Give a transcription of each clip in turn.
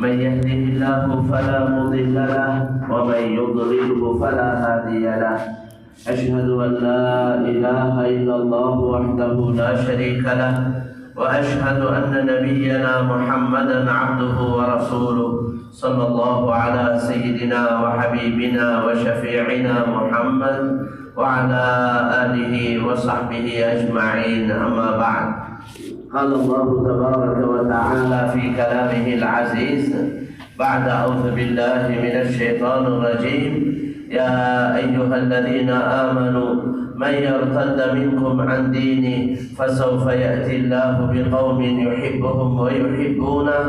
من يهده الله فلا مضل له ومن يضلله فلا هادي له. أشهد أن لا إله إلا الله وحده لا شريك له وأشهد أن نبينا محمدا عبده ورسوله صلى الله على سيدنا وحبيبنا وشفيعنا محمد وعلى آله وصحبه أجمعين. أما بعد، قال الله تبارك وتعالى في كلامه العزيز بعد أعوذ بالله من الشيطان الرجيم: يا أيها الذين آمنوا من يرتد منكم عن دينه فسوف يأتي الله بقوم يحبهم ويحبونه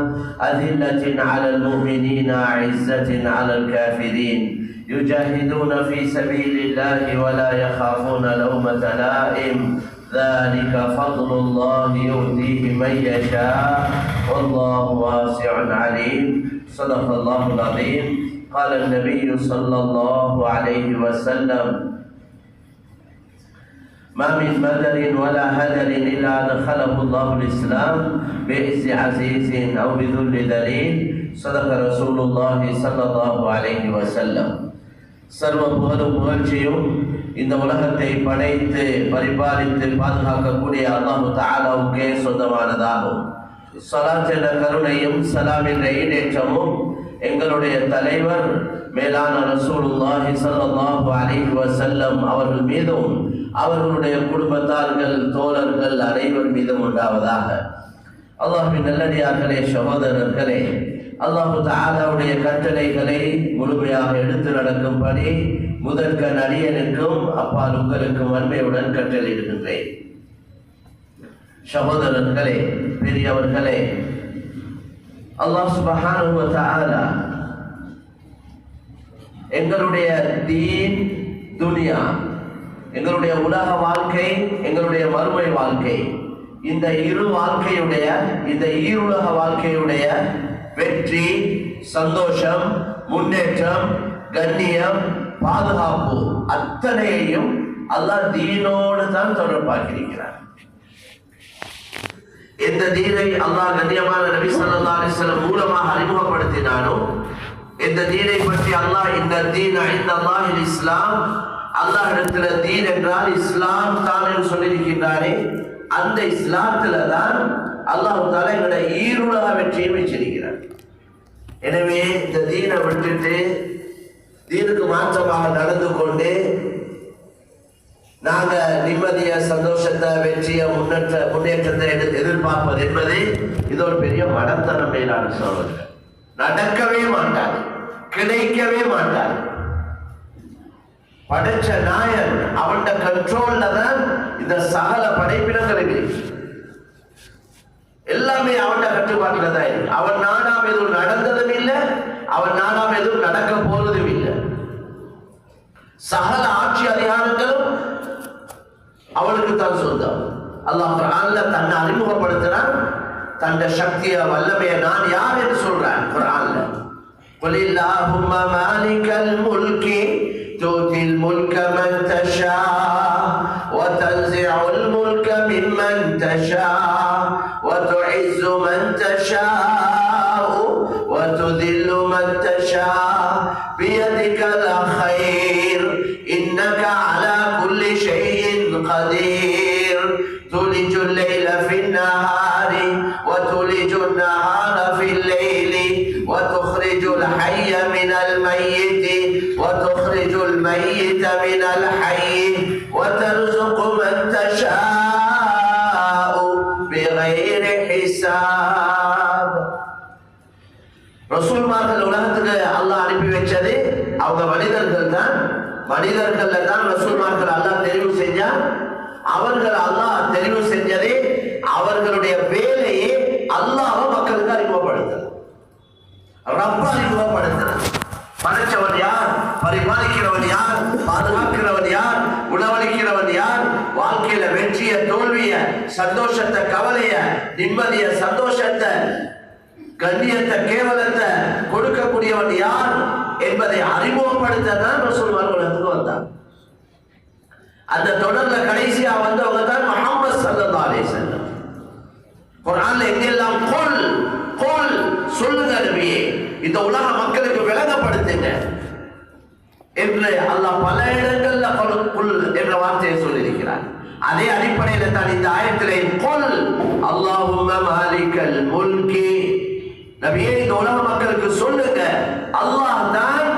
أذلة على المؤمنين أعزة على الكافرين يجاهدون في سبيل الله ولا يخافون لومة لائم ذلك فضل الله يؤتيه من يشاء والله واسع عليم. صدق الله العظيم. قال النبي صلى الله عليه وسلم: ما من مدر ولا هدر إلا أدخله الله الإسلام بعز عزيز أو بذل ذليل. صدق رسول الله صلى الله عليه وسلم. சர்வ புகழும் புகழ்ச்சியும் இந்த உலகத்தை படைத்து பரிபாலித்து பாதுகாக்கக்கூடிய அல்லாஹு தஆலாவுக்கே சொந்தமானதாகும். ஸலாத் என்ற கருணையும் சலாம் என்ற ஈடேற்றமும் எங்களுடைய தலைவர் மேலான ரசூலுல்லாஹி ஸல்லல்லாஹு அலைஹி வஸல்லம் அவர்கள் மீதும் அவர்களுடைய குடும்பத்தார்கள் தோழர்கள் அனைவர் மீதும் உண்டாவதாக. அல்லாஹ்வின் நல்லடியார்களே, சகோதரர்களே, அல்லாஹு தஆலாவுடைய கட்டளைகளை முழுமையாக எடுத்து நடக்கும்படி முதற்கண் அடியனுக்கும் அப்பால் உங்களுக்கும் வன்மையுடன் கட்டளையிடுகின்றேன். சகோதரர்களே, பெரியவர்களே, அல்லாஹ் சுப்ஹானஹு வ தஆலா எங்களுடைய தீன், துனியா, எங்களுடைய உலக வாழ்க்கை, எங்களுடைய மறுமை வாழ்க்கை, இந்த இரு வாழ்க்கையுடைய, இந்த ஈருலக வாழ்க்கையுடைய வெற்றி, சந்தோஷம், முன்னேற்றம், கண்ணியம், பாதுகாப்பு அத்தனையையும் அல்லாஹ் தீனோடு தான் தொடர்பாக்கியிருக்கிறார். இந்த தீனை அல்லாஹ் கண்ணியமான நபி ஸல்லல்லாஹு அலைஹி வஸல்லம் மூலமாக அறிமுகப்படுத்தினானோ, இந்த தீனை பற்றி அல்லாஹ் இந்த தீன் இன்தல்லாஹில் இஸ்லாம், அல்லாஹ் இடத்துல தீன் என்றால் இஸ்லாம் தான் என்று சொல்லியிருக்கின்றாரே, அந்த இஸ்லாத்துல தான் அல்லாஹ் தஆலா எங்களுடைய ஈருலக வெற்றியை வச்சிருக்கிறார். எனவே இந்த தீனை விட்டுட்டு தீனுக்கு மாற்றமாக நடந்து கொண்டு நாங்க நிம்மதிய, சந்தோஷத்தை, வெற்றியை, முன்னேற்றத்தை எதிர்பார்ப்பது என்பது இது ஒரு பெரிய மடத்தனம். மேலான சோழர்கள் நடக்கவே மாட்டார், கிடைக்கவே மாட்டார். படைச்ச நாயன் அவன் கண்ட்ரோல்ல தான் இந்த சகல படைப்பினங்களுக்கு எல்லாமே அவன் கட்டுப்பாட்டுல தான் இருக்கு. அவன் நாடாம் எதுவும் நடந்ததும் இல்லை, அவன் நாடாம் எதுவும் நடக்க போறதும் இல்லை. சகல ஆட்சி அதிகாரங்களும் அவனுக்கு தான் சொந்தம். அல்லாஹ் குர்ஆன்ல தன்னை அறிமுகப்படுத்துறான், தன்னுடைய சக்திய வல்லமையை நான் யார் என்று சொல்றான் குர்ஆன்ல. குலில்லாஹும்ம மாலிகல் முல்கி துதில் முல்க மன் தஷா வ தன்ஸிஉல் முல்க மிம்மன் தஷா வ துஇஸ்ஸு மன் தஷா வ துதில்லு மன் தஷா பியதிகல் கைர் இன்னக அலா குல்லி ஷைஇன் கதீர் துலிஜுல் லைல ஃபின் நஹாரி வ துலிஜுன் நஹார ஃபில் லைலி வ துக்ரிஜுல் ஹய்ய மினல் மய்யித் வ துக்ரிஜுல் மய்யித மினல் ஹய்ய் வ தர்ஸுகு மன் தஷாஉ பிகைரி ஹிசாப். ரசூல்மார்கள் உலகத்துக்கு அல்லாஹ் அனுப்பி வச்சது அவங்க மனிதர்கள் தான். மனிதர்கள்ல தான் ரசூல்மார்கள் அல்லாஹ் தெரிவு செஞ்சான். அவர்கள் அல்லாஹ் தெரிவு செஞ்சதே அவர்களுடைய வேலையே அல்லாஹ்வை மக்களுக்கு அறிமுகப்படுத்தல், ரப்ப அறிமுகப்படுத்தல். படைச்சவன் யார், பரிபாலிக்கிறவன் யார், பாதுகாக்கிறவன் யார், உணவளிக்கிறவன் யார், வாழ்க்கையில வெற்றிய தோல்விய, சந்தோஷத்தை கவலைய, நிம்மதிய சந்தோஷத்தை, கண்ணியத்தை கேவலத்தை கொடுக்கக்கூடியவன் யார் என்பதை அறிமுகப்படுத்த தான் ரசூலுல்லாஹி உலகத்துக்கு வந்தார். அந்த தொடர்ல கடைசியா வந்தவங்க தான் முஹம்மது ஸல்லல்லாஹு அலைஹி வஸல்லம். குர்ஆன்ல எங்கெல்லாம் குல் குல் சொல்ல இந்த உலக மக்களுக்கு விளங்கப்படுத்துங்க என்று அல்லாஹ் பல இடங்கள்ல குல் என்ற வார்த்தையை சொல்லியிருக்கிறார். அதே அடிப்படையில் தான் இந்த ஆயத்திலே குல் அல்லாஹும்ம மாலிகல் முல்கி, நபியே இந்த உலக மக்களுக்கு சொல்லுங்க அல்லாஹ் தான்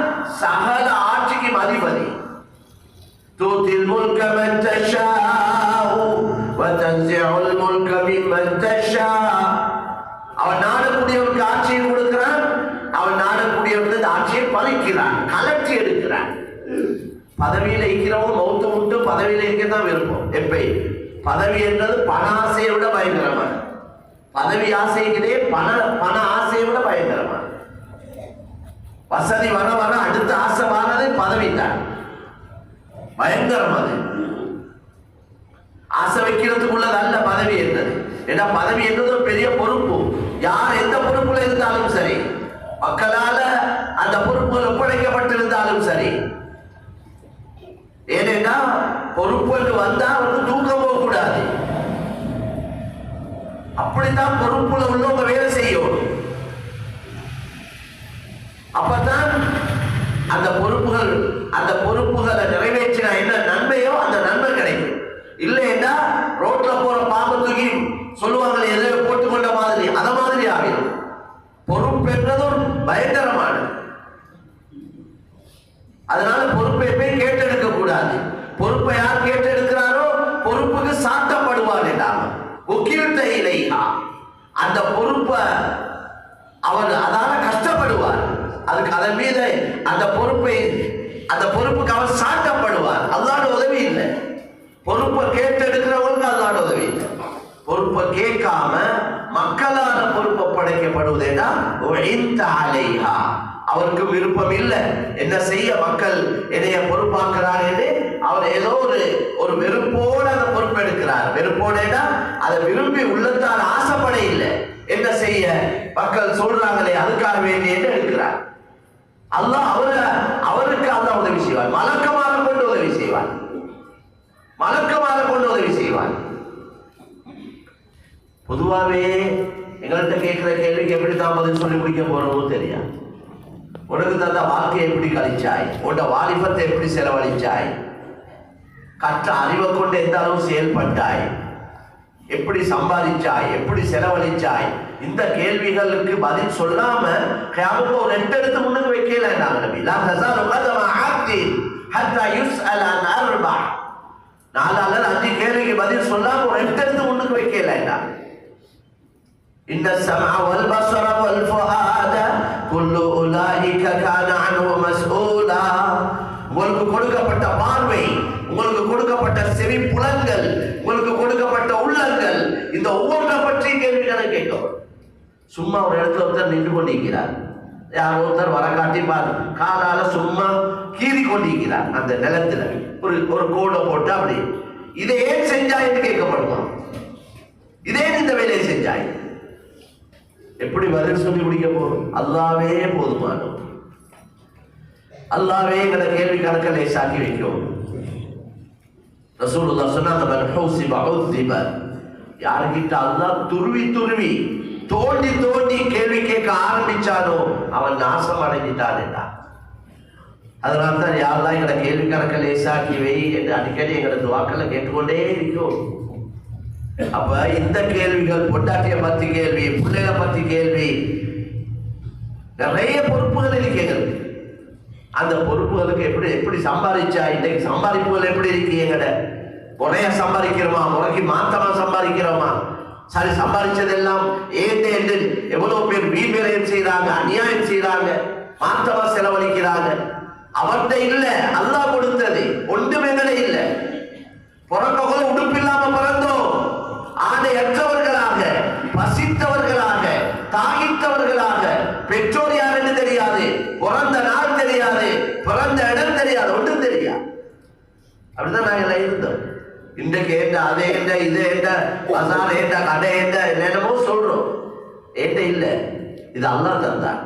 சகல ஆட்சிக்கு அதிபதி. தூத்தில் முல்க மன் தஷாஉ வ தன்ஸிஉல் முல்க மிம்மன் தஷா, அவன் நாடக்கூடியவனுக்கு ஆட்சியை கொடுக்கிறான், அவன் நாடக்கூடியவனுக்கு ஆட்சியை பறிக்கிறான், கலற்றி எடுக்கிறான். பதவியில் இருக்கிறவங்க மௌத்து விட்டு பதவியில் இருக்கதான் விருப்பம். எப்ப பதவி என்றது பண ஆசையை விட பயங்கரமான, பதவி ஆசைகளே பண ஆசையை விட பயங்கரமான. வசதி வர வர அடுத்த ஆசை வாரது பதவி தான், பயங்கரம். அது ஆசை வைக்கிறதுக்குள்ளது அல்ல பதவி என்றது. ஏன்னா பதவி என்றது ஒரு பெரிய பொறுப்பு. யார் எந்த பொறுப்புல இருந்தாலும் சரி, மக்களால அந்த பொறுப்புகள் ஒப்படைக்கப்பட்டிருந்தாலும் சரி, ஏனென்றா பொறுப்பு வந்தா அவருக்கு தூக்கம் போகக்கூடாது. அப்படித்தான் பொறுப்புல உள்ளவங்க வேலை செய்யும். அப்பதான் அந்த பொறுப்புகளை நிறைவேற்றினா என்ன நன்மையோ அந்த நன்மை கிடைக்கும். இல்லைன்னா ரோட்ல போற பாம்பு தூக்கி சொல்லுவாங்க எதை போட்டுக்கொண்ட மாதிரி, அத மாதிரி ஆகிடும். பொறுப்பு என்றதும் பயங்கரமான. அதனால பொறுப்பை போய் கேட்டெடுக்க கூடாது. பொறுப்பை யார் கேட்டெடுக்கிறாரோ பொறுப்புக்கு சாத்தப்படுவார் என்றாங்க. அந்த பொறுப்பை அவர் அதால கஷ்டப்படுவார். அதுக்கு அதன் மீது அந்த பொறுப்புக்கு அவர் சாட்டப்படுவார். அல்லாஹ்வுடைய உதவி இல்லை. பொறுப்பை கேட்டெடுக்கிறவங்களுக்கு அல்லாஹ்வுடைய உதவி இல்லை. பொறுப்பை கேட்காம மக்களான பொறுப்பை படைக்கப்படுவதேனா அவருக்கு விருப்பம் இல்லை. என்ன செய்ய மக்கள் என்னைய பொறுப்பாக்குறார் என்று அவர் ஏதோ ஒரு வெறுப்போடு அந்த பொறுப்பு எடுக்கிறார். வெறுப்போடா அதை விரும்பி உள்ளத்தால் ஆசைப்பட இல்லை. என்ன செய்ய மக்கள் சொல்றாங்களே அதுக்காக வேண்டி என்று எடுக்கிறார். அல்லாஹ் அவருக்கு அல்லாஹ் உதவி செய்வார். மலக்கமாக கொண்டு உதவி செய்வார். மலக்கமாக கொண்டு உதவி செய்வார். பொதுவாகவே எங்கள்கிட்ட கேட்கிற கேள்விக்கு எப்படி தான் பதில் சொல்லி முடிக்க போறோமோ தெரியாது. உனக்கு தந்த வாழ்க்கையை எப்படி கழிச்சாய், உன்னோட வாலிபத்தை எப்படி செலவழிச்சாய், கற்ற அறிவை கொண்டு எந்த அளவு செயல்பட்டாய், எப்படி சம்பாதிச்சாய், எப்படி செலவழிச்சாய், இந்த கேள்விகளுக்கு பதில் சொல்லாம கியாமத் ஒரு 2 எழுத்து முன்னுக்கு வைக்கல. நபி லா தஸாலு கதம அப்தின் ஹத்தா யுஸ்அல் அன் அர்பா, 4 அல்லது 5 கேள்விக்கு பதில் சொல்லாம ஒரு 2 எழுத்து முன்னுக்கு வைக்கல. இன்ன ஸமஅ வல் பஸர வல் ஃபுஆத குல்லு உலாயிக கான அன்ஹு மஸ்ஊலா. உங்களுக்கு கொடுக்கப்பட்ட பார்வை, உங்களுக்கு கொடுக்கப்பட்ட செவி புலன்கள், உங்களுக்கு கொடுக்கப்பட்ட உள்ளங்கள், இந்த ஒவ்வொன்றை பற்றி கேள்விகளை கேட்கப்படும். சும்மா ஒரு இடத்துல ஒருத்தர் நின்று கொண்டிருக்கிறார், யார் ஒருத்தர் வர காட்டி காலால சும்மா கீறி கொண்டிருக்கிறார் அந்த நிலத்துல ஒரு கோடை போட்டு அப்படி, இதை ஏன் செஞ்சாய்ன்னு கேட்கப்படுமா? இதே இந்த வேலையை செஞ்சாய் எப்படி பதில் சொல்லி முடிக்க போறோம்? அல்லாவே போதுமானோம். அல்லாவே எங்களை கேள்வி கணக்க லேசாக்கி வைக்கும். ரசூலுல்லாஹ் சொன்னாங்க, மன் ஹுஸிப உஸிப, யார்கிட்ட அல்லாஹ் துருவி தோண்டி கேள்வி கேட்க ஆரம்பிச்சானோ அவன் நாசம் அடைஞ்சிட்டான் என்றார். அதனால தான் யாரெல்லாம் எங்களை கேள்வி கணக்க லேசாக்கி வை என்று அடிக்கடி எங்களை துஆக்களை கேட்டுக்கொண்டே இருக்கும். அப்ப இந்த கேள்விகள், பொண்டாட்டிய பத்தி கேள்வி, பிள்ளைகளை பத்தி கேள்வி, நிறைய பொறுப்புகள் இருக்கிறது. அந்த பொறுப்புகளுக்கு எப்படி சம்பாதிச்சா, இன்னைக்கு சம்பாதிப்புகள் எப்படி இருக்கு? எங்கட முறையா சம்பாதிக்கிறோமா, முறைக்கு மாத்தமா சம்பாதிக்கிறோமா? சரி, சம்பாதிச்சதெல்லாம் என்று எவ்வளவு பேர் வீண்விரயம் செய்யறாங்க, அநியாயம் செய்யறாங்க, மாத்தமா செலவழிக்கிறாங்க. அவர்கிட்ட இல்ல, அல்லாஹ் கொடுத்தது ஒன்றுமே இல்ல. பிறந்தவங்கள உடுப்பு இல்லாம பிறந்தோம், ஆடையற்றவர்களாக, பசித்தவர்களாக, தாகித்தவர்களாக, பெற்றோர் யார் என்று தெரியாது, பிறந்த நாள் தெரியாது, பிறந்த இடம் தெரியாது, ஒன்றும் தெரியாது. அப்படிதான் நாங்கள் இருந்தோம். இன்றைக்கு ஏண்ட அதே ஏண்ட இது ஏண்ட பசார் ஏண்ட கடை ஏண்ட என்னென்னமோ சொல்றோம். ஏண்ட இல்ல, இது அல்லாஹ் தந்தான்.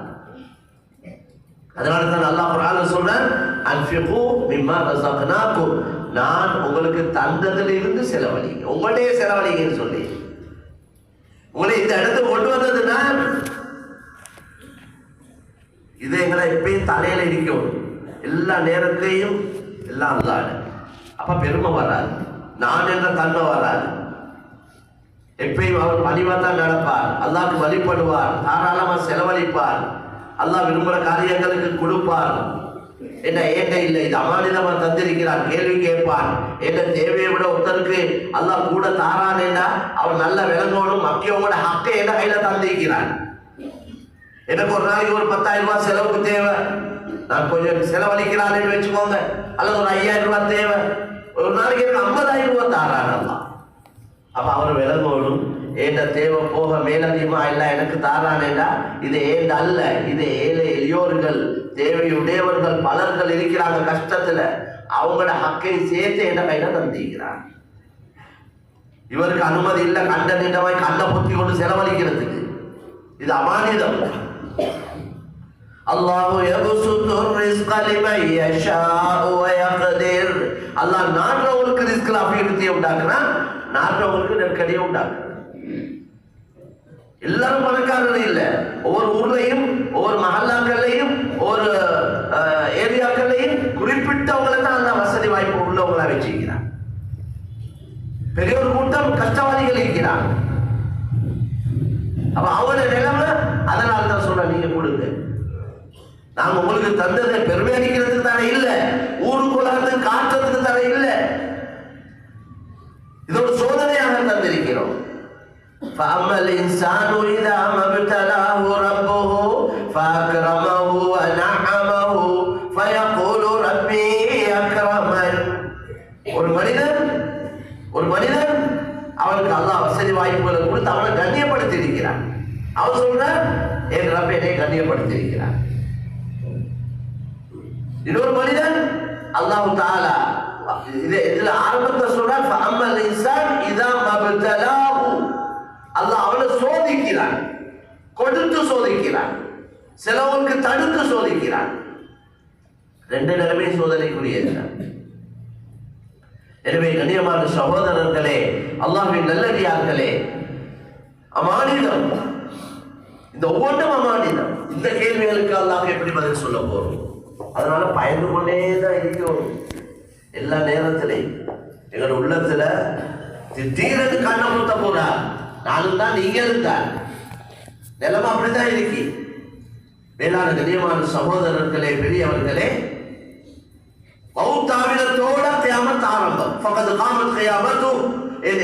அதனால தான் அல்லாஹ் குர்ஆன்ல சொல்றான், அன்ஃபிகு மிம்மா ரஸக்னாகும், நான் உங்களுக்கு தந்ததில் இருந்து செலவழிங்க, உங்களுடைய செலவழிங்கன்னு சொல்லி உங்களை இந்த இடத்துக்கு கொண்டு வந்தது நான். இது எங்களை எப்பயும் தலையில இருக்கும், எல்லா நேரத்திலையும் எல்லாம் அல்லாஹ். அப்ப பெருமை வராது, நான் என்ற தன்மை வராது. எப்பயும் அவர் வழிபாத்தான் நடப்பார், அல்லாஹ்க்கு வழிபடுவார், தாராளமா செலவழிப்பார், அல்லாஹ் விரும்புகிற காரியங்களுக்கு கொடுப்பார். என்ன ஏட்ட இல்லை, இது அமானிதமா தந்திருக்கிறான், கேள்வி கேட்பான். என்ன தேவையை விட ஒருத்தருக்கு அல்லாஹ் கூட தாரான் என்றா அவர் நல்ல விளங்கணும். மக்கியவங்களோட ஹக்கை என்ன கையில தந்திருக்கிறான். எனக்கு ஒரு நாளைக்கு ஒரு 10,000 ரூபாய் செலவுக்கு தேவை, நான் கொஞ்சம் செலவழிக்கிறான்னு வச்சுக்கோங்க, அல்லது ஒரு 5,000 ரூபாய் தேவை, ஒரு நாளைக்கு எனக்கு 50,000 ரூபாய் தாரான் அல்லாஹ். அப்ப அவர் விளங்கணும், ஏண்ட தேவை போக மேலதிகமா இல்ல எனக்கு தாரானேண்டா இது ஏண்ட அல்ல, இது ஏழை எளியோர்கள் தேவையுடையவர்கள் பலர்கள் இருக்கிறாங்க கஷ்டத்துல, அவங்களோட ஹக்கை சேர்த்து என்ன கையில தந்திக்கிறார். இவருக்கு அனுமதி இல்லை கண்ட நீண்டமாய் கண்ணை பொத்தி கொண்டு செலவழிக்கிறதுக்கு, இது அமானிதம். அல்லாஹு யபசுத்து ரிஸ்க லிமன் யஷாஉ வ யக்திர். அல்லாஹ் நாடுறவங்களுக்கு ரிஸ்க்ல அபிவிருத்தியை உண்டாக்குறான், நாடுறவங்களுக்கு நெருக்கடியை உண்டாக்குறான். எல்லாரும் பணக்காரர்கள் இல்ல, ஒவ்வொரு ஊர்லையும் ஒவ்வொரு மஹல்லாக்கள்லையும் ஒவ்வொரு ஏரியாக்கள்லையும் குறிப்பிட்டவங்களை தான் அந்த வசதி வாய்ப்பு உள்ளவங்களா வச்சிருக்கிறான். பெரிய ஒரு கூட்டம் கஷ்டவாதிகள் இருக்கிறான். அப்ப அவங்களோட நிலைமை அதனால தான் சொல்ற, நீங்க கொடுங்க, நாங்க உங்களுக்கு தந்ததை பெருமை அடிக்கிறதுக்கு தானே இல்ல, ஊருக்குள்ளாந்து காட்டுறதுக்கு தானே இல்ல, இது ஒரு சோதனையாக தந்திருக்கிறோம். فأما الإنسان إذا ما ابتلاه ربه فأكرمه ونعمه فيقول ربي أكرمن. ஒரு மனிதன் அவனுக்கு அல்லாஹ் வசதி வாய்ப்புகளை கொடுத்து அவனை கண்ணியப்படுத்தி இருக்கிறான். அவன் சொல்ற, என் ரப்ப என்னை கண்ணியப்படுத்தி இருக்கிறான். இன்னொரு மனிதன் அல்லாஹ் தஆலா இதுல ஆரம்பத்தை சொல்றான், فأما الإنسان إذا ما ابتلاه, அல்லாஹ் அவனை சோதிக்கிறான், கொடுத்து சோதிக்கிறான், சிலவனுக்கு தடுத்து சோதிக்கிறான். ரெண்டு நிலைமை சோதனைக்குரியது. எனவே கண்ணியமான சகோதரர்களே, அல்லாஹ்வின் நல்லடியார்களே, அமானிதம், இந்த ஒவ்வொன்றும் அமானிதம். இந்த கேள்விகளுக்கு அல்லாஹ் எப்படி பதில் சொல்ல போறோம்? அதனால பயந்து கொண்டேதான் இருக்கிறோம் எல்லா நேரத்திலையும். எங்களோட உள்ளத்துல திடீரென்று கண்ணை முத்த போறார், நானும் தான் நீங்களும் தான், நிலைமை அப்படிதான் இருக்கு. வேளாண் கண்ணியமான சகோதரர்களே, பெரியவர்களே, மௌத்தாவினத்தோட கியாமத் ஆரம்பம். ஃபகத் காமத் கியாமத்து,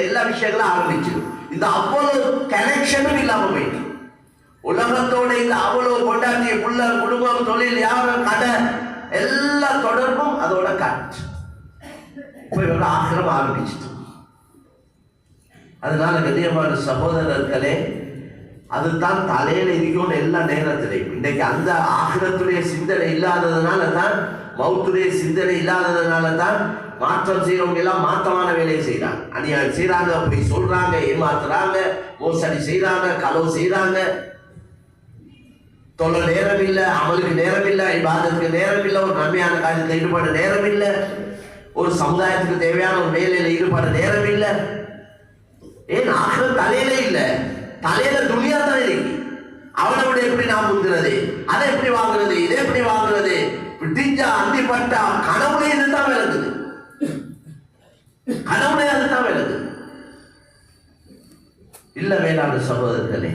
எல்லா விஷயங்களும் ஆரம்பிச்சு. இந்த அவ்வளவு கனெக்ஷனும் இல்லாம போயிட்டு உலகத்தோட இந்த அவ்வளவு கொண்டாட்டிய புள்ள குடும்பம் தொழில் வியாபாரம் கடை எல்லா தொடர்பும் அதோட கட் ஆக்கிரம் ஆரம்பிச்சுட்டு. அதனால கண்ணியமான சகோதரர்களே, அதுதான் தலையில இருக்கணும் எல்லா நேரத்திலையும். இன்னைக்கு அந்த ஆகிரத்துடைய சிந்தனை இல்லாததுனால தான், மௌத்துடைய சிந்தனை இல்லாததுனால தான் மாற்றம் செய்யறவங்க எல்லாம் மாற்றமான வேலையை செய்யறாங்க, அநியாயம் செய்யறாங்க, போய் சொல்றாங்க, ஏமாத்துறாங்க, மோசடி செய்யறாங்க, களவு செய்யறாங்க. தொல்ல நேரம் இல்லை, அமலுக்கு நேரம் இல்லை, இபாதத்துக்கு நேரம் இல்லை, ஒரு நன்மையான காரியத்தில் ஈடுபட நேரம் இல்லை, ஒரு சமுதாயத்துக்கு தேவையான ஒரு வேலையில ஈடுபட நேரம் இல்லை. ஏன் ஆகிரம் தலையில இல்ல, தலையில துணியா தான் இருக்கு. அவனை விட எப்படி நான் முந்துறது, அதை எப்படி வாங்குறது, இதை எப்படி வாங்குறது, விட்டிஞ்சா அந்தி பட்டா கனவுடைய இதுதான் விளக்குது, கனவுடைய அதுதான் விளக்குது. இல்ல வேளாண் சகோதரர்களே,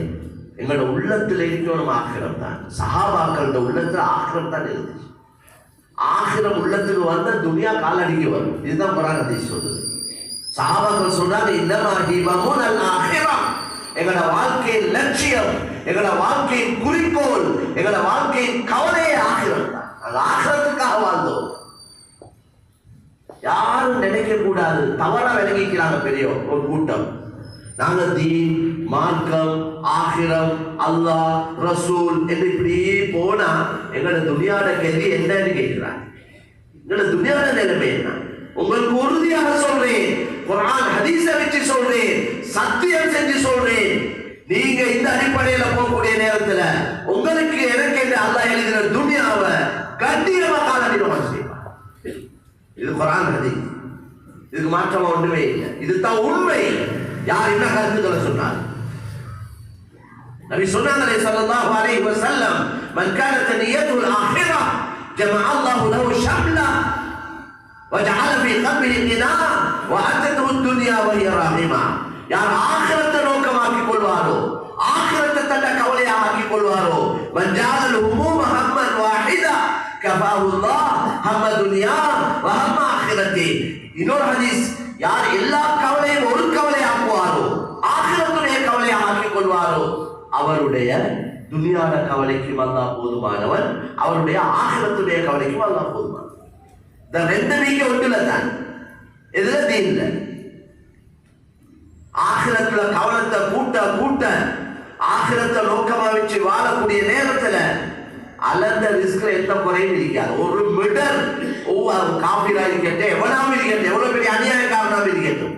எங்களோட உள்ளத்துல இருக்கணும் ஆகிரம் தான். சஹாபாக்களோட உள்ளத்துல ஆகிரம் தான் இருந்துச்சு. ஆகிரம் உள்ளத்துக்கு வந்த துனியா காலடிக்கு வரும். இதுதான் குர்ஆன் ஹதீஸ் சொல்லுது. சஹாபாக்கள் சொல்றாங்க, இன்னமா ஹிபமுன் அல் ஆகிரா, எங்களோட வாழ்க்கையின் லட்சியம், எங்களோட வாழ்க்கையின் குறிக்கோள், எங்களோட வாழ்க்கையின் கவலையே ஆகிரம் தான். அது ஆகிரத்துக்காக வாழ்ந்தோம். யாரும் நினைக்க கூடாது, தவறா விளங்கிக்கிறாங்க பெரிய ஒரு கூட்டம். நாங்க தீன், மார்க்கம், ஆகிரம், அல்லாஹ், ரசூல் என்று இப்படி போனா எங்களோட துனியாட கேள்வி என்னன்னு கேட்கிறாங்க. எங்களோட துனியாட நிலைமை என்ன? உங்களுக்கு உறுதியாக சொல்றேன், குர்ஆன் ஹதீஸை வச்சு சொல்றேன், சத்தியம் செஞ்சு சொல்றேன். நீங்க இந்த அடிப்படையில போகக்கூடிய நேரத்துல உங்களுக்கு எனக்கு என்று அல்லாஹ் எழுதின துனியாவை கண்டிப்பா காலடினமா செய்வார். இது குர்ஆன் ஹதீஸ், இதுக்கு மாற்றமா ஒன்றுமே இல்லை. இதுதான் உண்மை. யார் என்ன கருத்துக்களை சொன்னார்? நபி சொன்னாங்களே ஸல்லல்லாஹு அலைஹி வஸல்லம், மன் கானத் நியத்துல் ஆখিরাহ ஜமஅ அல்லாஹு லஹு ஷம்லா வஜஅல ஃபீ கல்பிஹி கினா வஅத்தது துன்யா வஹிய ராகிமா. யார் ஆখিরাத்தை நோக்கமாக்கிக் கொள்வாரோ, ஆখিরাத்தை தன்ன கவலையாக ஆக்கிக் கொள்வாரோ, மன் ஜஅல ஹுமூம ஹம்மன் வாஹிதா கஃபாஹு அல்லாஹ் ஹம்ம துன்யா வ ஹம்ம ஆখিরাத்தி. இன்னொரு ஹதீஸ், யார் எல்லா கவலையும் ஒரு கவலை ஆக்குவாரோ, ஆখিরাத்துடைய கவலையாக ஆக்கிக் கொள்வாரோ, அவருடைய துனியாட கவலைக்கும் அல்லாஹ் போதுமானவன், அவருடைய ஆখিরাத்துடைய கவலைக்கும் அல்லாஹ் போதுமானவன். இந்த ரெண்டு நீங்க ஒன்றுல தான், எதுல தீன்ல. ஆখিরাத்துல கவனத்தை கூட்ட ஆখিরাத்தை நோக்கமா வச்சு வாழக்கூடிய நேரத்துல அலந்த ரிஸ்க்ல எந்த குறையும் இருக்காது. ஒரு மிடர் ஒவ்வொரு காபிரா இருக்கட்டும், எவனாவும் இருக்கட்டும், எவ்வளவு பெரிய அநியாயக்காரனாவும் இருக்கட்டும்,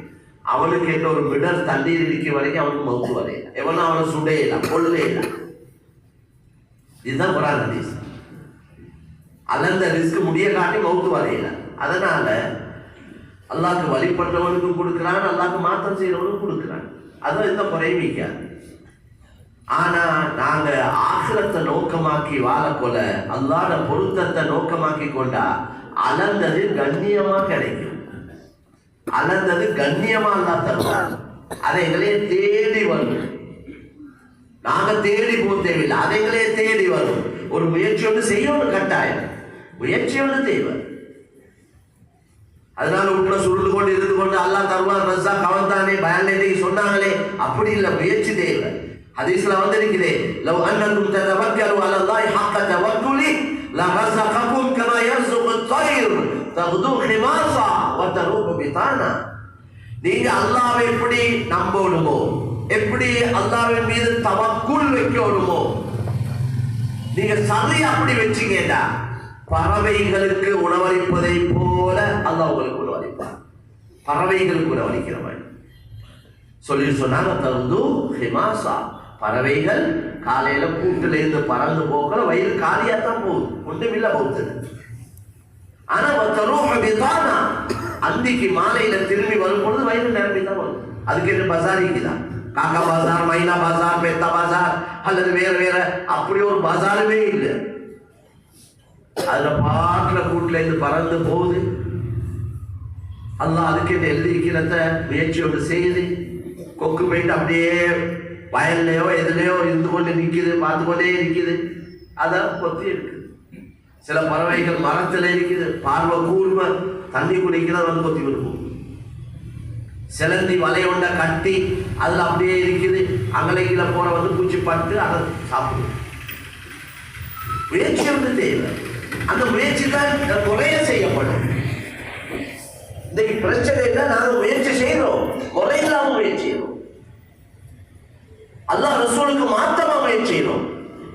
அவனுக்கு என்ன ஒரு மிடர் தண்ணீர் இருக்க வரைக்கும் அவனுக்கு மவுத்து வரையில, எவனும் அவனை சுடையலாம் கொள்ளையில. இதுதான் குர்ஆன் ஹதீஸ். அலந்த ரிஸ்க் முடிய காட்டி மவுத்து வரையில. அதனால அல்லாஹ்க்கு வழிபட்டவனுக்கும் கொடுக்கிறான், அல்லாஹ்க்கு மாற்றம் செய்யறவனுக்கும் கொடுக்கிறான். அதுவும் எந்த குறையும் இருக்காது. ஆனா நாங்க ஆখিরাத்தை நோக்கமாக்கி வாழக்கொள்ள, அல்லாஹ்வுடைய பொருத்தத்தை நோக்கமாக்கி கொண்டா அலந்தது கண்ணியமா கிடைக்கும். அலந்தது கண்ணியமா அல்லாஹ் தருவார். அதை எங்களே தேடி வரும். நாங்க தேடி போக தேவையில்லை, அதை எங்களே தேடி வரும். ஒரு முயற்சியோடு செய்யணும், கட்டாயம் முயற்சியோடு தேவை. அதனால உள்ள சுருண்டு கொண்டு இருந்து கொண்டு அல்லாஹ் தருவான் ரஸாக் அவன் தானே பயானே சொன்னாங்களே, அப்படி இல்லை, முயற்சி தேவை. ஹதீஸ்ல வந்திருக்குதே, லவ் அன்னகும் ததவக்கலு அலல்லாஹி ஹக்க தவக்குலி லரஸககும் கமா யர்ஸுகு அத்-தய்ர் தகுது ஹிமாஸா வ தரூஹு பிதானா. நீங்க அல்லாஹ்வை எப்படி நம்பணுமோ, எப்படி அல்லாஹ்வின் மீது தவக்குல் வைக்கணுமோ, நீங்க சரியா அப்படி வச்சீங்கடா, பறவைகளுக்கு உணவளிப்பதை போல அல்லாஹ் உங்களுக்கு உணவளிப்பார். பறவைகளுக்கு உணவளிக்கிற மாதிரி சொல்லி சொன்னாங்க. தகுது ஹிமாஸா, பறவைகள் காலையில கூட்டுல இருந்து பறந்து போக்கிற வயிறு காலியாத்தான் போகுது, ஒன்றும் இல்லை போகுது. ஆனா அந்திக்கு மாலையில திரும்பி வரும் பொழுது வயிறு நிரம்பிதான் வரும். அதுக்கு என்ன பசாரிக்குதான், காக்கா பசார், மைனா பசார், பெத்தா பசார் அல்லது வேற வேற அப்படி ஒரு பசாருமே இல்லை. அதுல பாட்டுல கூட்டுல இருந்து பறந்து போகுது. அல்லாஹ் அதுக்கு என்ன எழுதிக்கிறத முயற்சியோடு செய்யுது. கொக்கு போயிட்டு அப்படியே வயல்லையோ எதுலையோ இருந்து கொண்டு நிற்குது, பார்த்து கொண்டே இருக்குது. அதை கொத்தி இருக்குது. சில பறவைகள் மரத்தில் இருக்குது, பார்வை கூர்மை, தண்ணி குடிக்கிறத வந்து கொத்தி விடுவோம். சிலந்தி வலையொண்ட கட்டி அதில் அப்படியே இருக்குது, அங்கலைகளை போற வந்து பூச்சி பட்டு அதை சாப்பிடுவோம். முயற்சி வந்து தேவை. அந்த முயற்சி தான் முறைய செய்யப்படும். இன்னைக்கு பிரச்சனை இல்லை, நாங்கள் முயற்சி செய்யறோம், முறையில்லாம முயற்சி செய்யறோம். அல்லாஹ் ரசூலுக்கு மாத்தமா முயற்சி செய்யறோம்.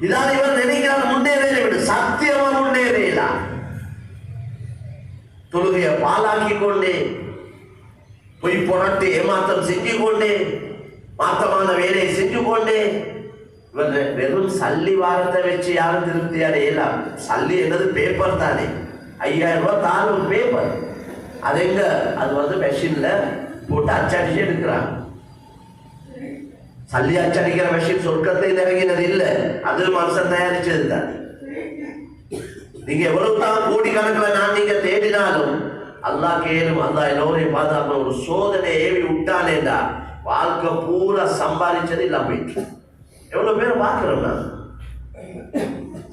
இதான் இவர் நினைக்கிறார் முன்னேறே விடு, சத்தியமா முன்னேறா. தொழுகையை பாலாக்கி கொண்டே, பொய் புரட்டு ஏமாற்றம் செஞ்சு கொண்டே, மாத்தமான வேலையை செஞ்சு கொண்டே, இவர் வெறும் சல்லி வாரத்தை வச்சு யாரும் திருப்தி அடையலாம். சல்லி என்னது பேப்பர் தானே, 5000 ரூபாய் தாரும் பேப்பர். அது எங்க, அது வந்து மெஷின்ல போட்டு அச்சடிச்சு எடுக்கிறாங்க. சல்லி அச்சடிக்கிற மெஷின் சொர்க்கத்தை இறங்கினது இல்லை, அது மனுஷன் தயாரிச்சது தான். நீங்க எவ்வளவு தான் கோடிக்கணக்கில் நான் நீங்க தேடினாலும் அல்லாஹ் கேளும், அல்லாஹ் எல்லோரையும் பாதுகாக்கணும். ஒரு சோதனை ஏவி விட்டானேண்டா வாழ்க்கை பூரா சம்பாதிச்சது இல்லாம போயிட்டு. எவ்வளவு பேர் பார்க்கிறோம் நான்.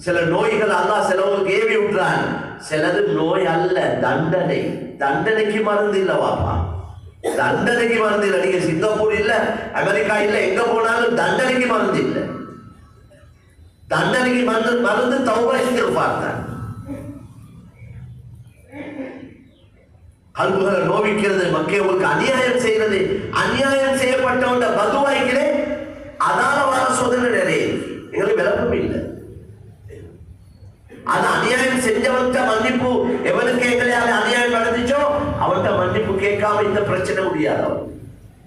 சில நோய்கள் அல்லாஹ் சிலவங்களுக்கு ஏவி விட்டுறான், சிலது நோய் அல்ல, தண்டனை. தண்டனைக்கு மருந்து இல்ல வாப்பா, தண்டனைக்கு மருந்து இல்லை. நீங்க சிங்கப்பூர் இல்ல, அமெரிக்கா இல்ல, எங்க போனாலும் தண்டனைக்கு மருந்து இல்லை. தண்டனைக்கு மருந்து தௌபா இஸ்திக்ஃபார் தான். கல்புகளை நோவிக்கிறது, மக்களுக்கு அநியாயம் செய்யறது, அநியாயம் செய்யப்பட்டவங்க பதுவாய்க்கிறே, அதால வர சோதனை நிறைய எங்களுக்கு விளக்கம் இல்லை. அது அநியாயம் செஞ்சவன்கிட்ட மன்னிப்பு, எவனுக்கு எங்களையால அநியாயம் நடந்துச்சோ அவன்கிட்ட மன்னிப்பு கேட்காம இந்த பிரச்சனை முடியாது. அவன்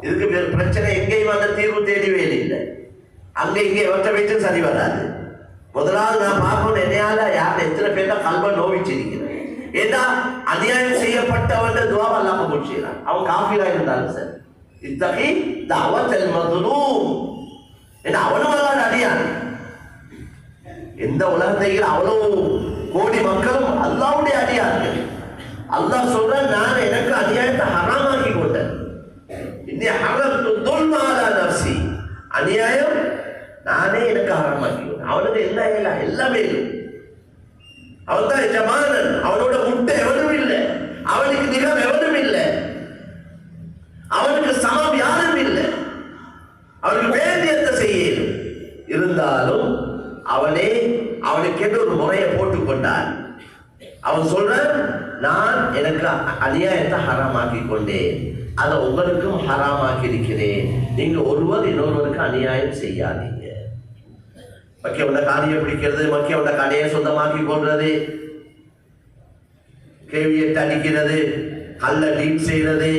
இதுக்கு பிரச்சனை எங்கேயும் அந்த தீர்வு தேடி வேலை இல்லை. அங்க இங்கே எவற்றை வச்சு சரி வராது. முதலாவது நான் பார்க்கணும், என்னையால யார் எத்தனை பேர்ல கல்வ நோவிச்சிருக்கிறேன். ஏன்னா அநியாயம் செய்யப்பட்டவன் துவா அல்லாம முடிச்சுக்கிறான். அவன் காஃபிலா இருந்தாலும் சரி, இத்தகைய தஅவத்தல் மத்லூம், ஏன்னா அவனும் அல்லாஹ் அடியான். எந்த உலகத்தையும் அவ்வளவு கோடி மக்களும் அல்லாஹ்வுடைய அடியார்கள். அல்லாஹ் சொல்ற நான் எனக்கு அநியாயத்தை ஹராமாக்கி கொண்டேன். இன்னி ஹரம்து துல்ம அலா நஃப்ஸி, அநியாயம் நானே எனக்கு ஹராமாக்கி கொண்டேன். அவனுக்கு எல்லாமே அவன் தான் எஜமானன். அவனோட முட்டை எவனும் இல்லை, அவனுக்கு நிகம் எவனும் இல்லை, அவனுக்கு சமம் யாரும் இல்லை. அவனுக்கு வேண்டியத்தை செய்ய இருந்தாலும் அவனுக்கு ஒரு முறையை போட்டுக் கொண்டான். அவன் சொல்ற நான் எனக்கு அநியாயத்தை ஹராமாக்கி கொண்டேன், அதை உங்களுக்கும் ஹராமாக்கி இருக்கிறேன். நீங்க ஒருவர் இன்னொருவருக்கு அநியாயம் செய்யாதீங்க. மக்கியவன காணியை பிடிக்கிறது, மக்கியவன கடையை சொந்தமாக்கி கொள்றது, கேவியத்தை அடிக்கிறது, கல்ல டீட் செய்யறது,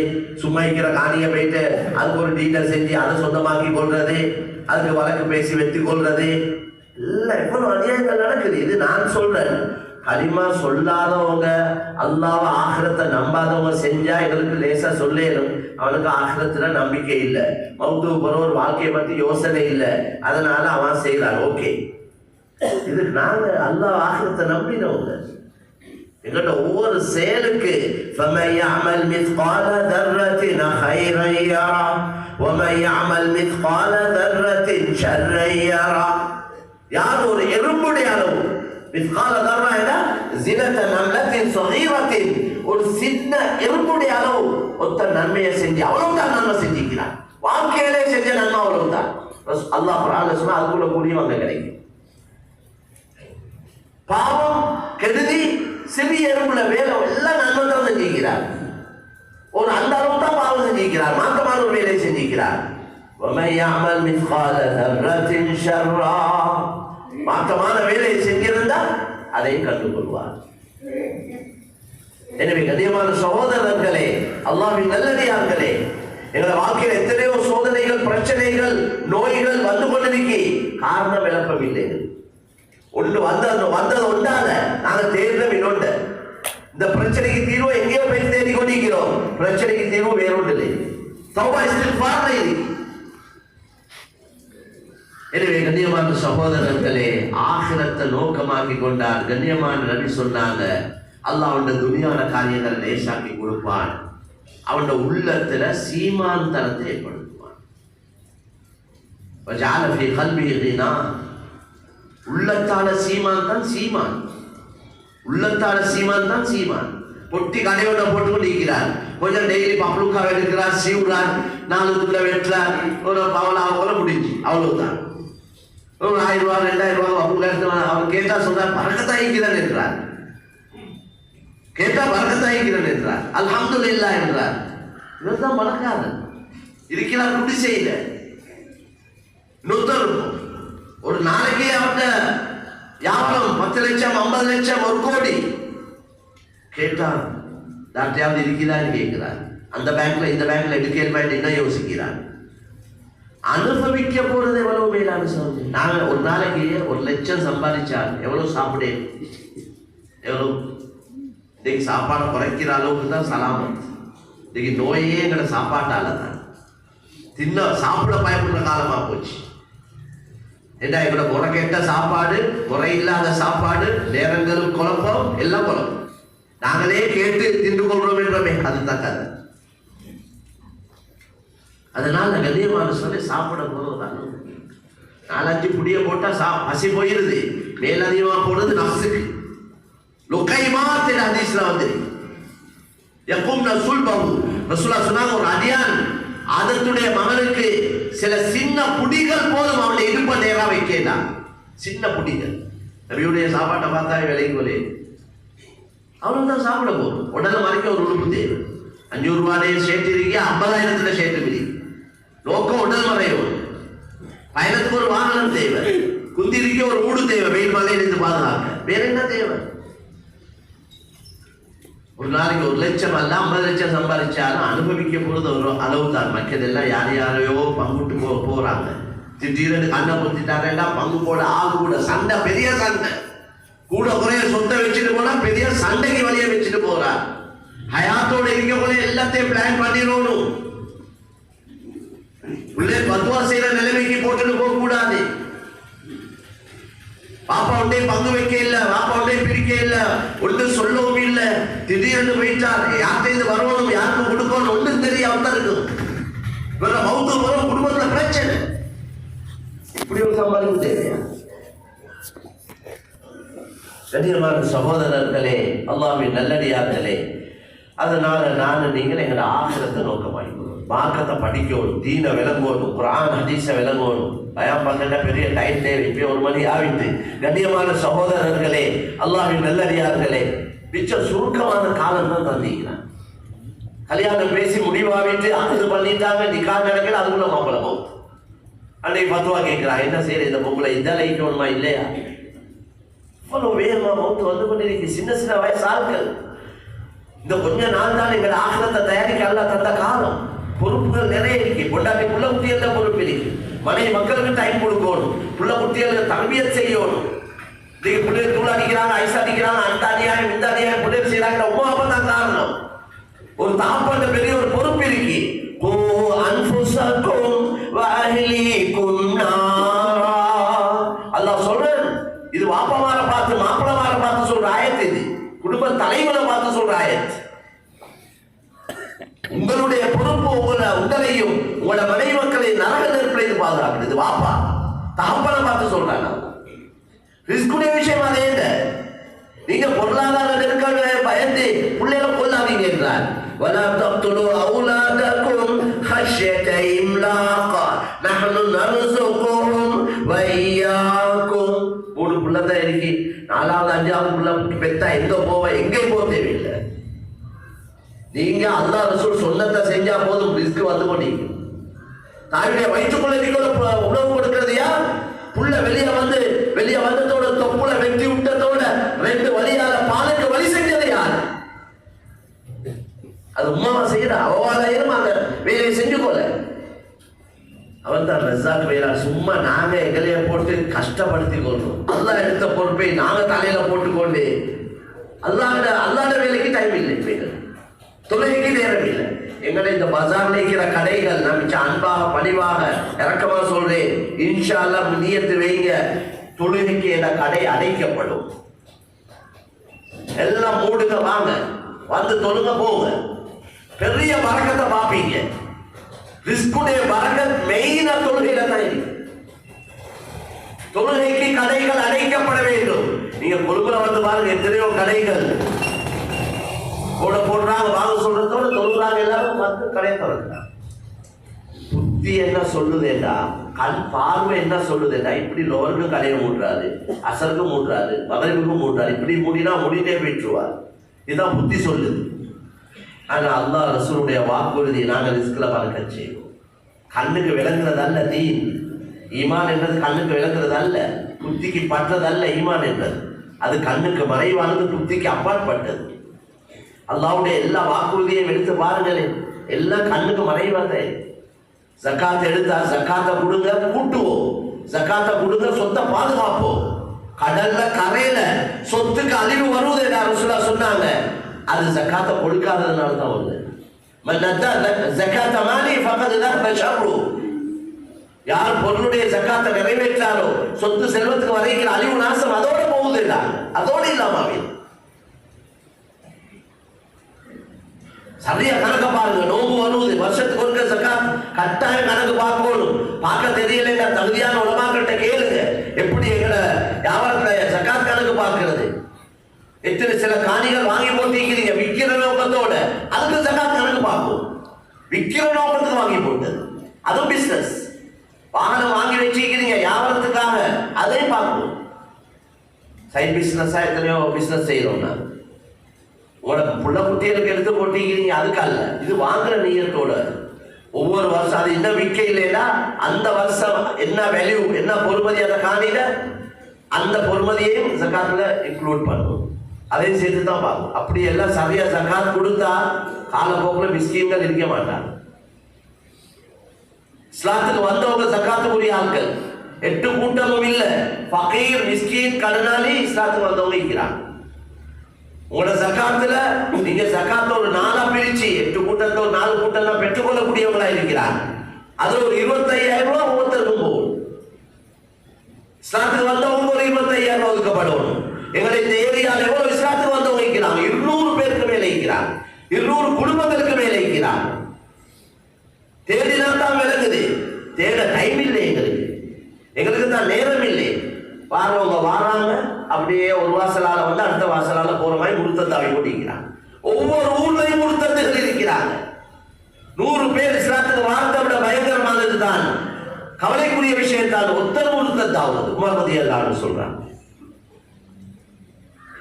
சும்மைக்கிற காணியை போயிட்டு அதுக்கு ஒரு டீட்டை செஞ்சு அதை சொந்தமாக்கி கொள்றது, அதுக்கு வழக்கு பேசி வெற்றி கொள்றது, எல்லாம் எவ்வளவு அநியாயங்கள் நடக்குது. இது நான் சொல்றேன். கலிமா சொல்லாதவங்க, அல்லாஹ் ஆகிரத்தை நம்பாதவங்க செஞ்சா எங்களுக்கு லேசா சொல்லேனும். அவனுக்கு ஆகிரத்துல நம்பிக்கை இல்லை, மௌத்துக்கு போற ஒரு வாழ்க்கையை பத்தி யோசனை இல்லை, அதனால அவன் செய்யறான். ஓகே, இதுக்கு நாங்க அல்லாஹ் ஆகிரத்தை நம்பினவங்க. எங்கள்கிட்ட ஒவ்வொரு செயலுக்கு فَمَنْ يَعْمَلْ مِثْقَالَ ذَرَّةٍ خَيْرًا يَرَهُ وَمَنْ يَعْمَلْ مِثْقَالَ ذَرَّةٍ شَرًّا يَرَهُ. யார் ஒரு எறும்புடைய அளவு, மிஸ்கால தர்ரா என ஜினத நம்லத்தின் ஸகீரத்தின், ஒரு சின்ன எறும்புடைய அளவு ஒத்த நன்மையை செஞ்சு அவ்வளவுதான் நன்மை செஞ்சிக்கிறான். வாழ்க்கையிலே செஞ்ச நன்மை அவ்வளவுதான். அல்லாஹ் குர்ஆன்ல சொன்னா அதுக்குள்ள கூடிய அங்க கிடைக்கும். பாவம் கெடுதி சிறிய எறும்புல வேலை எல்லாம் நன்மை தான் செஞ்சிக்கிறார். ஒரு அந்த அளவு தான் பாவம் செஞ்சிக்கிறார், மாற்றமான ஒரு வேலையை செஞ்சிக்கிறார். وَمَنْ يَعْمَلْ مِثْقَالَ ذَرَّةٍ شَرًّا, மாற்றமான வேலையை செஞ்சிருந்தா அதையும் கண்டுகொள்வார். எனவே கண்ணியமான சகோதரர்களே, அல்லாஹ்வின் நல்லடியார்களே, எங்களை வாழ்க்கையில் எத்தனையோ சோதனைகள், பிரச்சனைகள், நோய்கள் வந்து கொண்டிருக்கி காரணம் விளப்பமில்லை. ஒன்று வந்தது ஒன்றால நாங்கள் தேர்தல் இன்னொன்று. இந்த பிரச்சனைக்கு தீர்வு எங்கேயோ போய் தேடி கொண்டிருக்கிறோம். பிரச்சனைக்கு தீர்வு வேறொன்று இல்லை. தௌபா இஸ்திக்ஃபார் இல்லை. எனவே கண்ணியமான சகோதரர்களே, ஆகிரத்தை நோக்கமாக்கி கொண்டார். கண்ணியமான நபி சொன்னாங்க, அல்லாஹ் அவனோட துனியான காரியங்களை லேசாக்கி கொடுப்பான், அவனோட உள்ளத்துல சீமான் தரத்தை ஏற்படுத்துவான். உள்ளத்தால சீமான் தான் சீமான், உள்ளத்தால சீமான் தான் சீமான். பொட்டி கடையோட போட்டுக்கொண்டு இருக்கிறார், கொஞ்சம் டெய்லி பப்ளுக்காக எடுக்கிறார், சீவுறார், 4 துண்டை வெட்டுறார், ஒரு பவலாக போல முடிஞ்சு அவ்வளவுதான். ஒரு 1000 ரூபா 2000 ரூபா அவர் கேட்டா சொல்றார் பரக்கத்தாய்க்கிறேன் என்றார். கேட்டா பரக்கத்தாய்க்கிறேன் என்றார், அல்ஹம்துலில்லாஹ் என்றார். இவர்தான் பணக்காரன், இருக்கிறார் குடி செய்யல. ஒரு நாளைக்கு அவர்கிட்ட வியாபாரம் 10 லட்சம் 50 லட்சம் 1 கோடி. கேட்டான் டாக்டர் இருக்கிறான்னு கேட்கிறார். அந்த பேங்க்ல இந்த பேங்க்ல எடுக்க என்ன யோசிக்கிறார். அனுபவிக்க போறது எவ்வளவு மேலான சொல்லுங்க. நாங்க ஒரு நாளைக்கு 1 லட்சம் சம்பாதிச்சால் எவ்வளவு சாப்பிடேன், எவ்வளவு இன்னைக்கு சாப்பாடு குறைக்கிற அளவுக்கு தான் சலாமத். இன்னைக்கு நோயே எங்களை சாப்பாட்டால தான், சாப்பிட பயப்படுற காலமா போச்சு. ஏண்டா எங்களை முறை கேட்ட சாப்பாடு, முறை இல்லாத சாப்பாடு, நேரங்களும் குழப்பம், எல்லாம் குழப்பம். நாங்களே கேட்டு தின்று கொள்றோம் என்றோமே, அதுதான் கதை. அதனால கண்ணியமான சொல்லி சாப்பிட போறது 4-5 புடிய போட்டா பசி போயிருது, மேலதிகமா போடுறது நஃப்ஸுக்கு. லுகைமாத்தின் ஹதீஸ்ல வந்து யகும்ன சுல்பஹு, ரசூலுல்லாஹ் சொன்னாங்க, ஒரு அடியான் அதனுடைய மகனுக்கு சில சின்ன புடிகள் போதும் அவனை இடுப்ப நேரா வைக்கலாம். சின்ன புடிகள் நபியுடைய சாப்பாட்டை பார்த்தா விலைக்கு போலே அவனும் சாப்பிட போகும். உடனே மறைக்க ஒரு உடுப்பு தேவை. 500 ரூபாயே சேர்த்து இருக்கீங்க, 50,000 சேர்த்து விரி. நோக்கம் உடல் மறையும். பயணத்துக்கு ஒரு வாகனம் தேவை, குந்திரிக்க ஒரு ஊடு தேவை, வெயில் மலையிலிருந்து பாதுகாக்க. வேற என்ன தேவை? ஒரு நாளைக்கு 1 லட்சம் அல்ல 50 லட்சம் சம்பாதிச்சாலும் அனுபவிக்க போறது ஒரு அளவு தான். மற்றதெல்லாம் யாரையோ பங்குட்டு போறாங்க. திடீர்னு கண்ணை பொத்திட்டாங்கன்னா பங்கு போட ஆள் கூட சண்டை, பெரிய சண்டை. கூட குறைய சொத்தை வச்சுட்டு போனா பெரிய சண்டைக்கு வழிய வச்சுட்டு போறார். ஹயாத்தோட இருக்க போல எல்லாத்தையும் பிளான் பண்ணிடணும். உள்ளே பத்வா செய்யற நிலைமைக்கு போட்டுட்டு போக கூடாது. பாப்பா ஒன்றே பங்கு வைக்க இல்ல, பாப்பா ஒன்றே பிரிக்க இல்ல, ஒன்று சொல்லவும் இல்ல. திடீர்னு போயிட்டார், யார்கிட்ட வரணும், யாருக்கு கொடுக்கணும் ஒன்றும் தெரியாம தான் இருக்கும். மௌத்து வரும், குடும்பத்துல பிரச்சனை. இப்படி ஒரு சம்பாதிப்பு தேவையா? கண்ணியமான சகோதரர்களே, அல்லாஹ்வின் நல்லடியார்களே, அதனால நான் நீங்கள் எங்களை ஆகிரத்தை நோக்கமாயிக்கணும். மார்க்கத்தை படிக்கணும், தீனை விளங்கணும், குர்ஆன் ஹதீஸை விளங்கணும். பயம் பண்ண பெரிய டைம் தேவை. இப்போ 1 மணி ஆகிட்டு. கண்ணியமான சகோதரர்களே, அல்லாஹ்வின் நல்லடியார்களே, மிச்ச சுருக்கமான காலம் தான் தந்தீங்கன்னா. கல்யாணம் பேசி முடிவாகிட்டு அது பண்ணிட்டாங்க, நிக்கா நடக்கல, அதுக்குள்ள மாப்பிள்ளை போகும். அன்னைக்கு பத்துவா கேட்கிறான், என்ன செய்யற இந்த பொம்பளை இந்த லைக்கணுமா இல்லையா? அவ்வளோ வேகமா மௌத்து வந்து கொண்டிருக்கு. சின்ன சின்ன வயசு ஆட்கள். இந்த கொஞ்ச நாள் தான் எங்கள் ஆகிரத்தை தயாரிக்க அல்லாஹ் தந்த காலம். பொறுப்புகள் நிறைய இருக்கு. பொண்டாட்டி புள்ள குட்டியல் பொறுப்பு இருக்கு. மனைவி மக்களுக்கு டைம் கொடுக்கணும், புள்ள குட்டியல் தர்பியத் செய்யணும். இன்னைக்கு பிள்ளைகள் தூள் அடிக்கிறாங்க, ஐஸ் அடிக்கிறாங்க, அந்த அநியாயம் இந்த அநியாயம் பிள்ளைகள் செய்யறாங்க. உமா அப்பா தான் காரணம். ஒரு தாப்பாட்ட பெரிய ஒரு பொறுப்பு இருக்கு. அல்லாஹ் சொல்றேன், இது வாப்பமார பார்த்து மாப்பிளமார பார்த்து சொல்ற ஆயத்து. இது குடும்ப தலைவரை பார்த்து சொல்ற ஆயத்து. உங்களுடைய பொறுப்பு உங்களையும் உங்களோட மனைவி மக்களை நரக நெருப்பிலிருந்து பாதுகாக்கிறது. இது வாப்பா தகப்பனை பார்த்து சொல்றாங்க. ரிஸ்குடைய விஷயம் அதே இல்லை. நீங்க பொருளாதார நெருக்கடி பயந்து பிள்ளைகளை கொல்லாதீங்க என்றார். ولا تقتلوا أولادكم خشية إملاق نحن نرزقهم وإياكم. ஒரு புள்ள தான் இருக்கு, 4வது 5வது புள்ள பெத்தா எங்க போக எங்கேயும் போக தேவையில்லை. நீங்க அல்லாஹ் ரசூல் சொன்னதை செஞ்சா போதும், ரிஸ்க் வந்து கொண்டீங்க. தாயுடைய வயிற்றுக்குள்ள உணவு கொடுக்கிறது யார்? புள்ள வெளியே வந்ததோட தொப்புல வெட்டி விட்டதோட 2 வழியால பாலுக்கு வழி செஞ்சது யார்? அது உமாவா செய்யற அவவாலாயிரம் அந்த வேலையை செஞ்சு கொள்ள. அவன் தான் ரஸாக் வேறா. சும்மா நாங்க எங்களைய போட்டு கஷ்டப்படுத்தி கொள்றோம். அல்லாஹ் எடுத்த பொறுப்பை நாங்க தலையில போட்டுக்கொண்டு அல்லாஹ்ட வேலைக்கு டைம் இல்லை, தொழுகைக்கு நேரம் இல்லை. எங்களை இந்த பஜார்ல இருக்கிற கடைகள் நான் அன்பாக பணிவாக இறக்கமா சொல்றேன், இன்ஷா அல்லாஹ் நியத்து வைங்க, தொழுகைக்கு இந்த கடை அடைக்கப்படும். எல்லாம் மூடுங்க, வாங்க வந்து தொழுங்க போங்க. பெரிய பரக்கத்தை பார்ப்பீங்க. ரிஸ்குடைய பரக்கத் மெயினா தொழுகையில தான் இருக்கு. தொழுகைக்கு கடைகள் அடைக்கப்பட வேண்டும். நீங்க கொழும்புல வந்து பாருங்க, எத்தனையோ கடைகள் கூட போடுறாங்க, வாங்க சொல்றதோட தொழுகிறாங்க, எல்லாரும் வந்து கடை திறக்கிறாங்க. புத்தி என்ன சொல்லுதேடா, கண் பார்வை என்ன சொல்லுதேடா, இப்படி லோருக்கு கடையை மூடுறாரு, அசருக்கு மூடுறாரு, மகரிபுக்கும் மூடுறாரு, இப்படி மூடினா முடிட்டே போயிட்டுருவார். இதுதான் புத்தி சொல்லுது. ஆனா அல்லாஹ் ரசூலுடைய வாக்குறுதி நாங்கள் ரிஸ்க்ல பறக்க செய்வோம். கண்ணுக்கு விளங்குறதல்ல தீன். ஈமான் என்றது கண்ணுக்கு விளங்குறதல்ல, புத்திக்கு பற்றதல்ல. ஈமான் என்றது அது கண்ணுக்கு மறைவானது, புத்திக்கு அப்பாற்பட்டது. அல்லாஹ்வுடைய எல்லா வாக்குறுதியையும் எடுத்து பாருங்களேன், எல்லாம் கண்ணுக்கு மறைவாதே. ஜக்காத் எடுத்தா ஜக்காத்தை கொடுங்க, கூட்டுவோம். ஜக்காத்தை கொடுங்க, சொத்தை பாதுகாப்போம். கடல்ல கரையில சொத்துக்கு அழிவு வருவது என்று ரசூலுல்லாஹ் சொன்னாங்க. அது ஜக்காத்தை கொடுக்காததுனால தான் வருது. யார் பொருளுடைய ஜக்காத்தை நிறைவேற்றாரோ சொத்து செல்வத்துக்கு வரைக்கிற அழிவு நாசம் அதோட போகுது இல்ல, அதோட இல்லாம சரியா கணக்க பாருங்க. நோம்பு வருவது வருஷத்துக்கு ஒருக்க ஜக்காத் கட்டாயம் கணக்கு பார்க்கணும். பார்க்க தெரியல, தகுதியான உலமாக்கிட்ட கேளுங்க, எப்படி எங்களை வியாபாரத்துல ஜக்காத் கணக்கு பார்க்கிறது. எத்தனை சில காணிகள் வாங்கி போட்டிருக்கிறீங்க விற்கிற நோக்கத்தோட, அதுக்கு ஜக்காத் கணக்கு பார்க்கும். விற்கிற நோக்கத்துக்கு வாங்கி போட்டது அதுவும் பிசினஸ். வாகனம் வாங்கி வச்சிருக்கிறீங்க வியாபாரத்துக்காக, அதையும் பார்க்கும். சைட் பிசினஸா எத்தனையோ பிசினஸ் செய்யறோம்னா, உங்களோட புள்ள குட்டிகளுக்கு எடுத்து போட்டிருக்கிறீங்க அதுக்கு அல்ல, இது வாங்குற நீயத்தோட. ஒவ்வொரு வருஷம் அது என்ன விற்க இல்லைன்னா அந்த வருஷம் என்ன வேல்யூ, என்ன பொறுமதி அந்த காணியில, அந்த பொறுமதியையும் ஜக்காத்துல இன்க்ளூட் பண்ணும். அதையும் சேர்த்து தான் பார்க்கும். அப்படி எல்லாம் சரியா ஜக்காத் கொடுத்தா காலப்போக்கில் மிஸ்கீன்கள் இருக்க மாட்டாங்க. இஸ்லாத்துக்கு வந்தவங்க ஜக்காத்துக்குரிய ஆட்கள் 8 கூட்டமும் இல்ல. ஃபகீர் மிஸ்கீன் கடனாளி இஸ்லாத்துக்கு வந்தவங்க இருக்கிறாங்க. உங்களோட ஜக்காத்துல நீங்க ஜக்காத்த ஒரு 4 பிரிச்சு 8 கூட்டத்தை ஒரு 4 கூட்டம் பெற்றுக்கொள்ளக்கூடியவங்களா இருக்கிறாங்க. அதுல ஒரு 25,000 ரூபாய் ஒவ்வொருத்தருக்கும் போகும். இஸ்லாத்துக்கு வந்தவங்க ஒரு 25,000 ரூபாய் ஒதுக்கப்படணும். எங்களுடைய இந்த ஏரியாவில் எவ்வளவு இஸ்லாத்துக்கு வந்தவங்க இருக்கிறாங்க? 200 பேருக்கு மேல இருக்கிறாங்க. 200 குடும்பங்களுக்கு மேல இருக்கிறாங்க. தேடினா தான் விளங்குது. தேட டைம் இல்லை எங்களுக்கு தான் நேரம் இல்லை. வாரவங்க வாராங்க, அப்படியே ஒரு வாசலால வந்து அடுத்த வாசலால போற மாதிரி முழுத்தந்தாவை கொண்டிருக்கிறாங்க. ஒவ்வொரு ஊர்லையும் முழுத்தந்துகள் இருக்கிறாங்க. 100 பேர் இஸ்லாத்துக்கு வார்த்தை விட பயங்கரமானது தான். கவலைக்குரிய விஷயம் தான். ஒத்தர் முழுத்தந்தாவது உமர் ரலியல்லாஹு அன்ஹு சொல்றாங்க.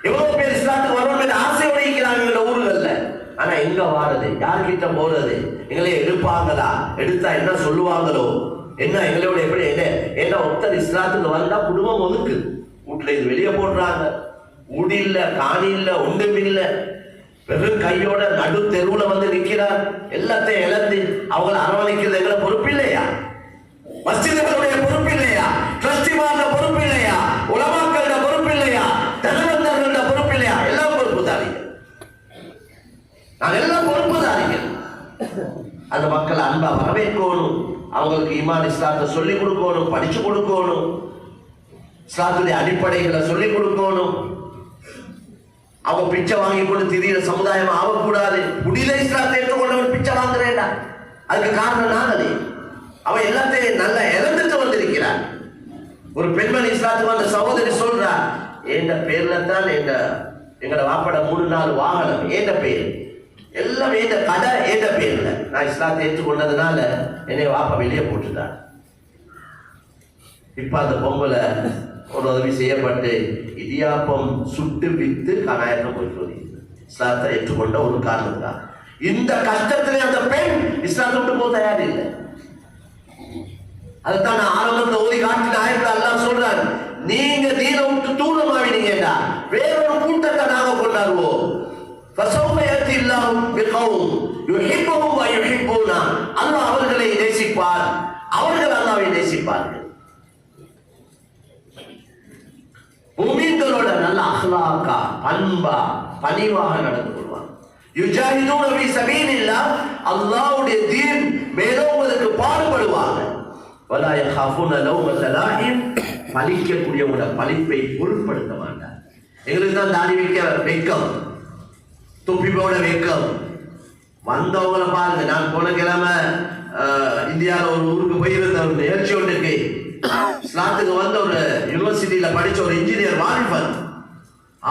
எவ்வளவு பேர் இஸ்லாத்துக்கு வரணும் ஆசை உடைக்கிறாங்க இந்த ஊர்கள்ல. ஆனா எங்க வாரது, யார்கிட்ட போறது? எங்களை எடுப்பாங்களா? எடுத்தா என்ன சொல்லுவாங்களோ? என்ன எங்களோட எப்படி என்ன ஒருத்தர் இஸ்லாத்துக்கு வந்தா குடும்பம் ஒதுக்கு. வீட்டுல இது வெளியே போடுறாங்க. ஊடி இல்ல, காணி இல்ல, ஒன்றும் இல்ல, வெறும் கையோட நடு தெருவுல வந்து நிக்கிறார். எல்லாத்தையும் இழந்து அவங்களை அரவணைக்கிறது எங்களை பொறுப்பு இல்லையா? மஸ்ஜிதுகளுடைய பொறுப்பு இல்லையா? ட்ரஸ்டிமாரோட பொறுப்பு இல்லையா? உலமாக்களோட பொறுப்பு இல்லையா? தனவந்தர்களோட பொறுப்பு இல்லையா? எல்லாம் பொறுப்புதாரிகள். நாங்கள் எல்லாம் பொறுப்புதாரிகள். அந்த மக்கள் அன்பா வரவேற்கணும். அவங்களுக்கு ஈமான் இஸ்லாத்தை சொல்லிக் கொடுக்கணும், படிச்சு கொடுக்கணும், இஸ்லாத்துடைய அடிப்படைகளை சொல்லிக் கொடுக்கணும். அவங்க பிச்சை வாங்கி கொண்டு திடீர சமுதாயம் ஆகக்கூடாது. முடியல இஸ்லாத்தை ஏற்றுக்கொண்டவன் பிச்சை வாங்குறேன்டா, அதுக்கு காரணம் நாங்களே. அவன் எல்லாத்தையும் நல்லா இழந்துட்டு வந்திருக்கிறான். ஒரு பெண்மணி இஸ்லாத்துக்கு வந்த சகோதரி சொல்றா, என்ற பேர்ல தான் எங்களோட வாப்பட 3-4 வாகனம் ஏண்ட பேர், எல்லாம் ஏண்ட கடை ஏண்ட பேர்ல. நான் இஸ்லாத்தை ஏற்றுக்கொண்டதுனால என்னை வாப்பா வெளியே போட்டுட்டான். இப்ப அந்த பொம்பளை ஒரு உதவி செய்யப்பட்டு இடியாப்பம் சுட்டு வித்து கனாயத்தை போயிட்டு வருகிறது. இஸ்லாத்தை ஏற்றுக்கொண்ட ஒரு காரணம் தான். இந்த கஷ்டத்திலே அந்த பெண் இஸ்லாத்தை விட்டு போக தயார் இல்லை. அதுதான் நான் ஆரம்பத்தை ஓதி காட்டின ஆயத்துல அல்லாஹ் சொல்றாரு, நீங்க தீன விட்டு தூரமாவினீங்கடா, வேறொரு கூட்டத்தை நாங்க கொண்டாடுவோம். அல்லாஹ் அவர்களை நேசிப்பார், அவர்கள் அல்லாஹ்வை நேசிப்பார்கள். முஃமின்களோட நல்ல அஹ்லாக்கா, பண்பா, பணிவாக நடந்து கொள்வாங்க. யுஜாஹிதூன ஃபீ சபீலில்லாஹ், அல்லாஹ்வுடைய தீன் மேலோங்குவதற்கு பாடுபடுவாங்க. வலா யகாஃபூன லௌமத லாஹிம், பலிக்கக்கூடியவங்களோட பலிப்பை பொருட்படுத்த மாட்டார். எங்களுக்கு தான் தாடி வைக்க வெக்கம், தொப்பி போட வெக்கம். வந்தவங்களை பாருங்க. நான் போன கிழமை இந்தியாவில் ஒரு ஊருக்கு போயிருந்த ஒரு நிகழ்ச்சி ஒன்றுக்கு, இஸ்லாத்துக்கு வந்த ஒரு யூனிவர்சிட்டியில படிச்ச ஒரு இன்ஜினியர் வாலிபன்,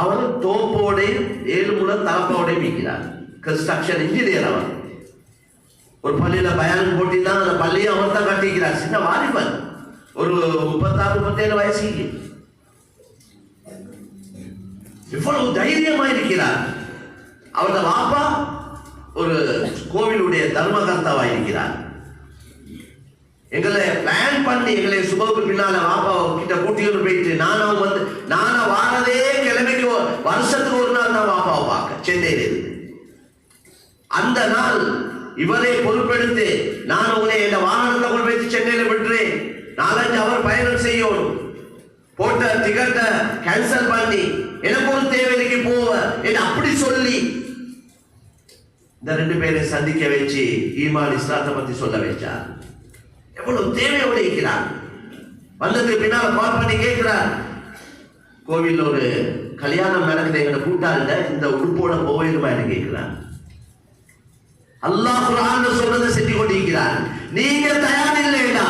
அவர் தோப்போடையும் 7 முழம் தலப்போடையும் விற்கிறார். Construction engineer. அவர் ஒரு பள்ளியில பயான் போட்டி தான், அந்த பள்ளியை அவர் தான் கட்டிக்கிறார். சின்ன வாலிபன், ஒரு 36-37 வயசுக்கு. இவ்வளவு தைரியமா இருக்கிறார். அவரது வாப்பா ஒரு கோவிலுடைய தர்மகர்த்தாவா இருக்கிறார். எங்களை பிளான் பண்ணி எங்களை சுபவுக்கு பின்னால வாப்பா கிட்ட கூட்டிட்டு போயிட்டு நானா வாரதே கிழமைக்கு வருஷத்துக்கு ஒரு நாள் தான் வாப்பாவை பார்க்க சென்னையில இருந்து. அந்த நாள் இவரே பொறுப்பெடுத்து, நான் உங்களை என் வாகனத்தை கொண்டு போய் சென்னையில விட்டுறேன், 4-5 அவர் பயணம் செய்யணும், போட்ட டிக்கெட்டை கேன்சல் பண்ணி எனக்கு ஒரு தேவைக்கு போவ என்று அப்படி சொல்லி இந்த 2 பேரை சந்திக்க வச்சு ஈமான் இஸ்லாத்தை பத்தி சொல்ல வச்சார். எவ்வளவு தேவையோடு இருக்கிறார். வந்ததுக்கு பின்னால கால் பண்ணி கேட்கிறார், கோவில் ஒரு கல்யாணம் நடக்குது, எங்களை கூட்டாங்க, இந்த உடுப்போட போயிடுமா என்று கேட்கிறார். அல்லாஹ் குர்ஆன்ல சொல்றதை செஞ்சு கொண்டிருக்கிறார். நீங்க தயார் இல்லைடா,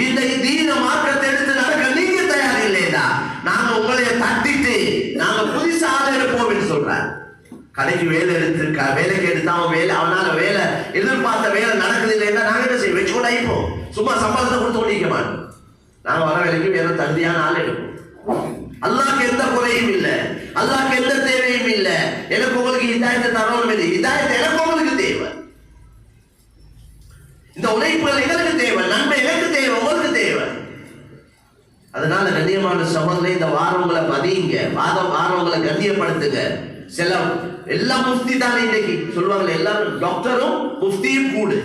இந்த தீன மார்க்கத்தை எடுத்து நடக்க நீங்க தயார் இல்லைடா, நாங்க உங்களை தட்டிட்டு நாங்க புதுசா ஆள் எடுப்போம் என்று சொல்றார். கடைக்கு வேலை எடுத்திருக்கா, வேலைக்கு எடுத்தாம வேலை, அவனால வேலை எதிர்பார்த்த வேலை நடக்குது இல்லைன்னா நாங்க என்ன செய்ய வச்சு கொண்டாயிப்போம். சும்மா சம்பளத்தை கொடுத்து கொண்டிருக்க மாட்டோம். நாங்க வர வேலைக்கு வேற தகுதியான ஆள் எடுப்போம். அல்லாஹ்க்கு எந்த குறையும் இல்லை, அல்லாஹ்க்கு எந்த தேவையும் இல்லை. எனக்கு உங்களுக்கு ஹிதாயத்தை தரணும் இல்லை, ஹிதாயத்தை எனக்கு உங்களுக்கு தேவை. இந்த உழைப்புகள் எங்களுக்கு தேவை, நன்மை எனக்கு தேவை, உங்களுக்கு தேவை. அதனால கண்ணியமான சகோதரரை, இந்த வாரவங்களை மதியுங்க, வாரவங்களை கண்ணியப்படுத்துங்க. சில எல்லாம் முஃப்தி தானே இன்னைக்கு சொல்லுவாங்க, எல்லாரும் டாக்டரும் முஃப்தியும் கூடு.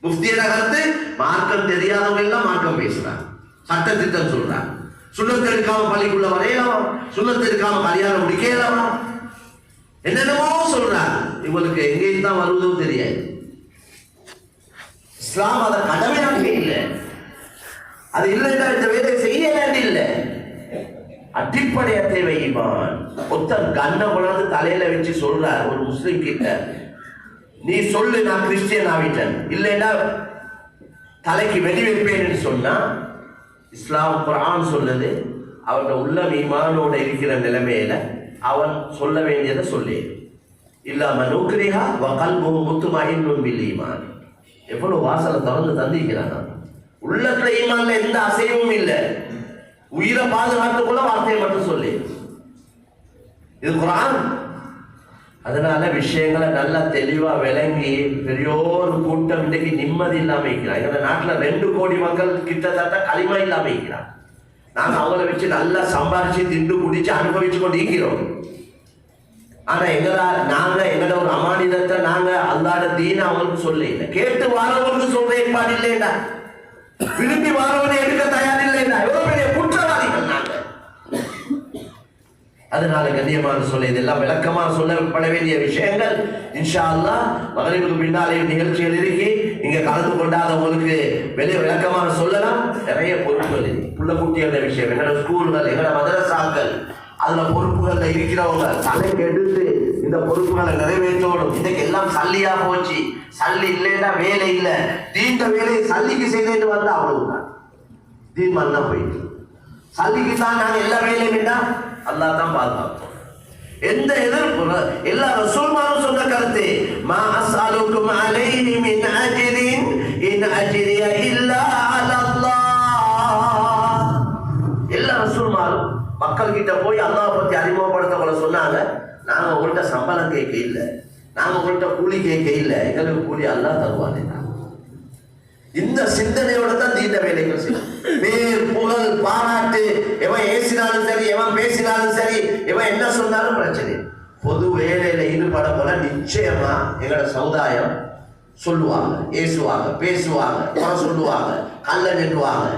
முஃப்தியோட கருத்து மார்க்கம் தெரியாதவங்க எல்லாம் மார்க்கம் பேசுறாங்க, சட்ட திட்டம் சொல்றாங்க. சுண்ணத்து எடுக்காம பள்ளிக்குள்ள வரையலாம், சுண்ணத்து எடுக்காம கல்யாணம் முடிக்கலாம், என்னென்னமோ சொல்றாங்க. இவங்களுக்கு எங்கேயும் தான் வருவதும் தெரியாது. இஸ்லாம் அதை கடமையாக்க இல்லை. அது இல்லைன்னா இந்த வேலை செய்ய வேண்டிய இல்லை. அடிப்படைய தேவை ஈமான். ஒருத்தர் கண்ணை கொண்டாந்து தலையில வச்சு சொல்றார் ஒரு முஸ்லிம் கிட்ட, நீ சொல்லு நான் கிறிஸ்டியன் ஆகிட்டேன், இல்லைன்னா தலைக்கு வெடி வைப்பேன்னு சொன்னா, இஸ்லாம் குர்ஆன் சொல்லுது அவனோட உள்ளம் ஈமானோட இருக்கிற நிலைமையில அவன் சொல்ல வேண்டியதை சொல்லி இல்லாம நுக்ரிஹா வ கல்புஹு முத்மஇன்னுன் பில் ஈமான். எவ்வளவு வாசலை திறந்து தந்திக்கிறான். உள்ளத்துல ஈமான்ல எந்த அசைவும் இல்லை. உயிரை பாதுகாத்து கூட வார்த்தையை மட்டும் சொல்லி இது குர்ஆன். அதனால விஷயங்களை நல்லா தெளிவா விளங்கி பெரியோர் கூட்டம் இன்னைக்கு நிம்மதி இல்லாம இருக்கிறான். எங்க நாட்டுல 2 கோடி மக்கள் கிட்டத்தட்ட களிமா இல்லாம இருக்கிறான். நாங்க அவங்கள வச்சு நல்லா சம்பாரிச்சு திண்டு குடிச்சு அனுபவிச்சு கொண்டு இருக்கிறோம். ஆனா நாங்க எங்களோட ஒரு அமானிதத்தை நாங்க அல்லாஹ்வுடைய தீனை அவங்களுக்கு சொல்ல இல்லை. கேட்டு வாரவங்களுக்கு சொல்ற ஏற்பாடு இல்லைடா, விரும்பி வாரவனை எடுக்க தயார் இல்லைடா. எவ்வளவு பெரிய குற்றவாளிகள் நாங்க. அதனால கண்ணியமான சொல்ல இதெல்லாம் விளக்கமா சொல்லப்பட வேண்டிய விஷயங்கள். இன்ஷா அல்லாஹ் மகரிபுக்கு பின்னாலே நிகழ்ச்சிகள் இருக்கு. இங்க கலந்து கொண்டாதவங்களுக்கு வெளியே விளக்கமான சொல்லலாம். நிறைய பொறுப்புகள் புள்ள குட்டியோட விஷயம், எங்களோட ஸ்கூல்கள், எங்களோட மதரசாக்கள், அதுல பொறுப்புகள்ல இருக்கிறவங்க தலைக்கு எடுத்து இந்த பொறுப்புகளை நிறைவேற்றணும். இன்னைக்கு எல்லாம் சல்லியா போச்சு. சல்லி இல்லைன்னா வேலை இல்லை. தீண்ட வேலையை சல்லிக்கு செய்து வந்தா அவ்வளவுதான். தீன் மண்ணா போயிட்டு சல்லிக்கு தான் நாங்க எல்லா வேலையும் வேண்டா அல்லாஹ் தான் பாதுகாப்போம். எந்த எதிர்ப்பு எல்லா ரசூல்மாரும் சொன்ன கருத்து, மா அஸ்அலுக்கும் அலைஹி மின் அஜ்ரின் இன் அஜ்ரிய இல்லா அலல்லாஹ். எல்லா ரசூல்மாரும் மக்கள் கிட்ட போய் அல்லாஹ் பத்தி அறிமுகப்படுத்த போல சொன்னாங்க, நாங்க உங்கள்கிட்ட சம்பளம் கேட்க இல்லை, நாங்க உங்கள்கிட்ட கூலி கேட்க இல்லை, எங்களுக்கு கூலி அல்லாஹ் தருவானே. இந்த சிந்தனையோட தான் தீண்ட வேலைகள் செய்யும். பேர் புகழ் பாராட்டு, எவன் ஏசினாலும் சரி, எவன் பேசினாலும் சரி, எவன் என்ன சொன்னாலும் பிரச்சனை. பொது வேலையில ஈடுபட போல நிச்சயமா எங்களோட சமுதாயம் சொல்லுவாங்க, ஏசுவாங்க, பேசுவாங்க, குறை சொல்லுவாங்க, கல்ல நெல்லுவாங்க,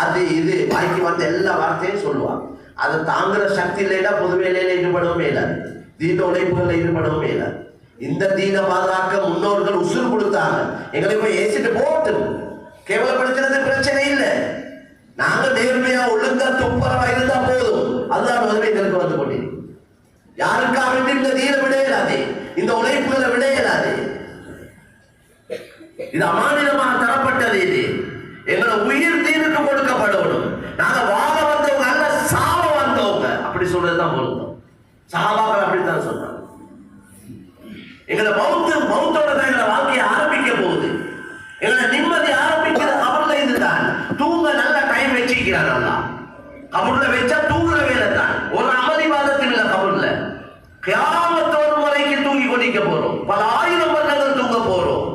அது இது வாய்க்கு வந்த எல்லா வார்த்தையும் சொல்லுவாங்க. அதை தாங்குற சக்தி இல்லைன்னா பொது வேலையில ஈடுபடவும் இல்லாது, தீண்ட உழைப்புகளில் ஈடுபடவும் இல்லாது. இந்த தீன பாதுகாக்க முன்னோர்கள் உசுர் கொடுத்தாங்க. எங்களை போய் ஏசிட்டு போட்டு கேவலப்படுத்துறது பிரச்சனை இல்லை. நாங்க நேர்மையா ஒழுங்கா துப்பரவா இருந்தா போதும். அதுதான் உதவி எங்களுக்கு வந்து கொண்டிருக்கு. யாருக்காக இந்த தீன விட இயலாது, இந்த உழைப்புகளை விட இயலாது. இது அமானிதமாக தரப்பட்டது. இது எங்களை உயிர் தீனுக்கு கொடுக்கப்படணும். நாங்க வாழ வந்தவங்க அல்ல, சாவ வந்தவங்க. அப்படி சொல்றதுதான் பொருத்தம். சஹாபாக்கள் அப்படித்தான் சொன்னாங்க. எங்களை மௌத்தோட தான் எங்களை வாழ்க்கையை ஆரம்பிக்க போகுது. எங்களை நிம்மதி ஆரம்பிக்கிற கபர்ல இதுதான். தூங்க நல்ல டைம் வச்சிருக்கிறான் அல்லாஹ். கபர்ல வச்சா தூங்குற வேலை தான். ஒரு அமளிவாதத்தில் இல்ல. கபர்ல கியாமத்தோடு வரைக்கும் தூங்கி கொண்டிருக்க போறோம். பல ஆயிரம் வருடங்கள் தூங்க போறோம்.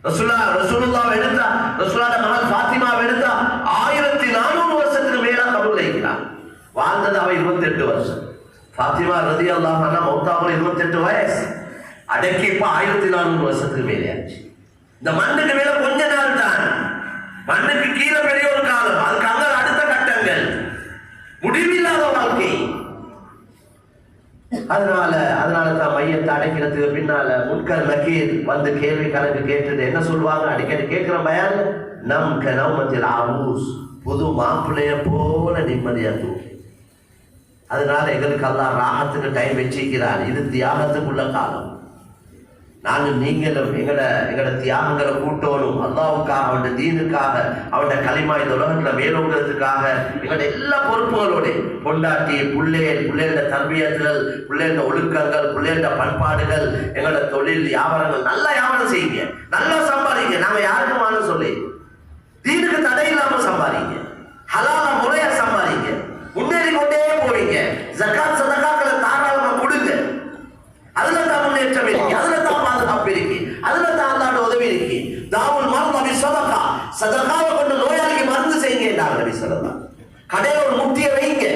ரசூலுல்லாஹ் எடுத்தா, ரசூலுல்லாஹ் மகள் ஃபாத்திமாவை எடுத்தா 1400 வருஷத்துக்கு மேல கபர்ல இருக்கிறார். வாழ்ந்தது அவ 28 வருஷம். ஃபாத்திமா ரலியல்லாஹு அன்ஹா மௌத்தாவுல 28 வயசு. அடக்கி இப்ப 1400 வருஷத்துக்கு மேலே ஆச்சு. இந்த மண்ணுக்கு மேல கொஞ்ச நாள் தான். மண்ணுக்கு கீழே பெரிய ஒரு காலம், அதுக்கு அங்க அடுத்த கட்டங்கள், முடிவில்லாத வாழ்க்கை. அதனால தான் மையத்தை அடைக்கிறதுக்கு பின்னால முன்கர் நக்கீர் வந்து கேள்வி கணக்கு கேட்டது என்ன சொல்லுவாங்க? அடிக்கடி கேட்கிற பயான், நம் கனவுமத்தில் ஆரூஸ், புது மாப்பிள்ளைய போல நிம்மதியா தூங்கி. அதனால எங்களுக்கு அல்லாஹ் ராகத்துக்கு டைம் வச்சிருக்கிறார். இது தியாகத்துக்குள்ள காலம். நாங்கள் நீங்களும் எங்களோட தியாகங்களை கூட்டணும். அல்லாஹ்வுக்காக, அவனுடைய தீனுக்காக, அவனுடைய களிமா இந்த உலகத்துல மேலோங்கிறதுக்காக எங்களோட எல்லா பொறுப்புகளோட பொண்டாட்டி, பிள்ளைகளோட தர்பியத்துகள், பிள்ளைகளோட ஒழுக்கங்கள், பிள்ளைகளோட பண்பாடுகள், எங்களோட தொழில் வியாபாரங்கள் நல்லா வியாபாரம் செய்யுங்க, நல்லா சம்பாதிங்க. நாங்க யாருக்கும் வாங்க சொல்லி தீனுக்கு தடை இல்லாம சம்பாதிங்க, ஹலால முறையா சம்பாதிங்க, முன்னேறி கொண்டே போவீங்க. ஜகாத் சதகாக்களை தாராளமா கொடுங்க. அதுல தான் முன்னேற்றம் இருக்கு, அதுல தான் பாதுகாப்பு இருக்கு, அதுல தான் அல்லாஹ்வுடைய உதவி இருக்கு. தாவுல் மர்மி சதகா, சதகாவை கொண்டு நோயாளிக்கு மருந்து செய்யுங்க என்றார் நபி ஸல்லல்லாஹு. கடையில ஒரு முட்டியை வைங்க,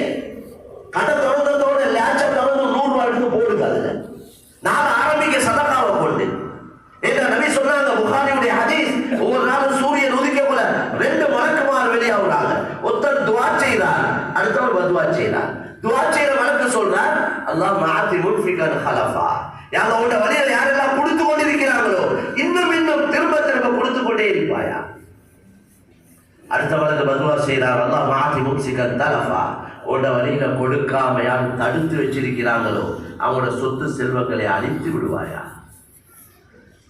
கடை திறந்ததோட லேட்சம் திறந்து 100 ரூபாய் எடுத்து போடுங்க. அதுல நான் ஆரம்பிக்க சதகாவை கொண்டு என்ற நபி சொன்னாங்க. புகாரியுடைய ஹதீஸ், ஒவ்வொரு நாளும் சூரியன் உதிக்க போல 2 மலக்குமார் வெளியாகுறாங்க. ஒருத்தர் துஆ செய்றார், அடுத்தவர் பதுவா செய்றார். துஆ செய்ற மலக்கு சொல்றார், அல்லாஹ் மஅதி முன்ஃபிகன் ஹலஃபா, உன்னோட வழிகளை யாரெல்லாம் கொடுத்து கொண்டிருக்கிறாங்களோ இன்னும் இன்னும் திரும்ப திரும்ப கொடுத்து கொண்டே இருப்பாயா. அடுத்தவருக்கு பதுவா செய்கிறார், அல்லாஹ் மாத்தி முக்சிக்க தலஃபா, உன்னோட வழியில கொடுக்காம யாரும் தடுத்து வச்சிருக்கிறாங்களோ அவங்களோட சொத்து செல்வங்களை அழித்து விடுவாயா.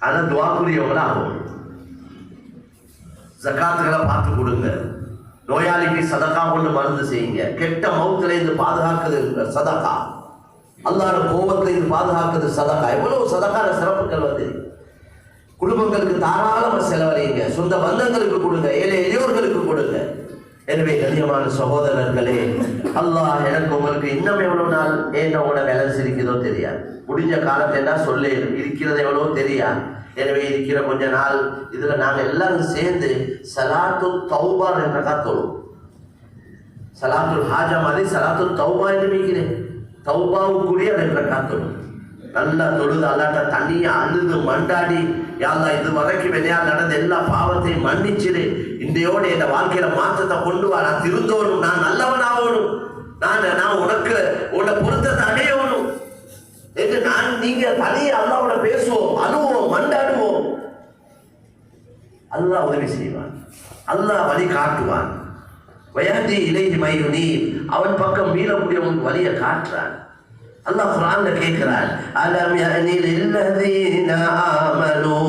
அதை துவாக்குரியவங்களாகும். ஜகாத்துகளை பார்த்து கொடுங்க, நோயாளிக்கு சதகா கொண்டு மருந்து செய்யுங்க, கெட்ட மௌத்துல இருந்து பாதுகாக்குது சதகா, அல்லாஹ்வுடைய கோபத்துல இருந்து பாதுகாக்குது சதகா. எவ்வளவு சதகான சிறப்புகள் வந்து குடும்பங்களுக்கு தாராளமாக செலவழிங்க, சொந்த பந்தங்களுக்கு கொடுங்க, ஏழை எளியோர்களுக்கு கொடுங்க. எனவே கண்ணியமான சகோதரர்களே, அல்லாஹ் எனக்கு உங்களுக்கு இன்னும் எவ்வளவு நாள் உங்களோட பேலன்ஸ் இருக்குதோ தெரியாது, முடிஞ்ச காலத்தை என்ன சொல்லி இருக்கிறது எவ்வளவோ தெரியாது. எனவே இருக்கிற கொஞ்ச நாள் இதுல நாங்க எல்லாரும் சேர்ந்து சலாத்து தௌபா என்ற காத்தோம். சலாத்துல் ஹாஜா மாதிரி சலாத்து தௌபா என்று வைக்கிறேன், தௌபாவுக்குரிய என்ற காத்தோம். நல்லா தொழுது அல்லாட்ட தண்ணியை அழுது மண்டாடி, யாழ்லா இது வரைக்கும் வெளியா நடந்த எல்லா பாவத்தையும் மன்னிச்சிரு, இன்றையோட என் வாழ்க்கையில மாற்றத்தை கொண்டு வா, நான் திருந்தோணும், நான் நல்லவன் ஆகணும், நான் உனக்கு உன்னை பொருத்தத்தை அடையணும் என்று நீங்க தனியே அல்லாவோட பேசுவோம், அழுவோம், மண்டாடுவோம். அல்லாஹ் உதவி செய்வான், அல்லாஹ் வழி காட்டுவான். வயதி இலைஹி மையுனீர், அவன் பக்கம் மீளக்கூடிய வழியை காட்டுறான். அல்லாஹ் குர்ஆன்ல கேட்கிறான், அலம் யஅனி லில்லதீன ஆமனூ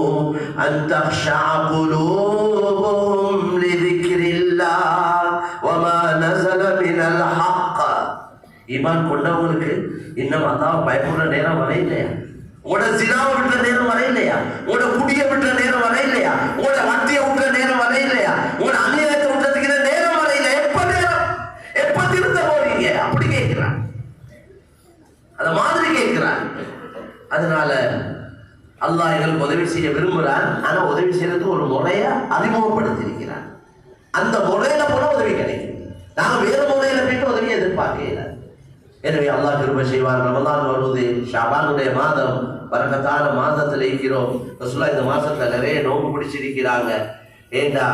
அன் தக்ஷஅ குலூபுஹும் லிذிக்ரில்லாஹ் வமா நஸல மினல் ஹக். ஈமான் கொண்டவங்களுக்கு இன்னும் அல்லாஹ் பயப்படுற நேரம் வர இல்லையா? உங்களோட ஜினாவை விட்ட நேரம் வர இல்லையா? உங்களோட குடியை விட்ட நேரம் வர இல்லையா? உங்களோட வட்டியை விட்ட நேரம் வர இல்லையா? உங்களோட அநியாயத்தை விட்டதுக்கு நேரம் வர இல்லை. எப்ப நேரம், எப்ப திருத்த போறீங்க? அப்படி கேட்கிறான், அத மாதிரி கேட்கிறான். அதனால அல்லாஹ் எங்களுக்கு உதவி செய்ய விரும்புகிறான். ஆனா உதவி செய்யறதுக்கு ஒரு முறைய அறிமுகப்படுத்தி இருக்கிறான். அந்த முறையில போல உதவி கிடைக்கும். நாங்க வேற முறையில போயிட்டு உதவியை எதிர்பார்க்கல. எனவே அல்லாஹ் கிருபை செய்வான். ரமலான் வருவது, ஷாபானுடைய மாதம், பரக்கத்தான மாதத்தில் இருக்கிறோம். ரசூலுல்லாஹ் இந்த மாசத்துல நிறைய நோன்பு பிடிச்சிருக்கிறாங்க. ஏண்டா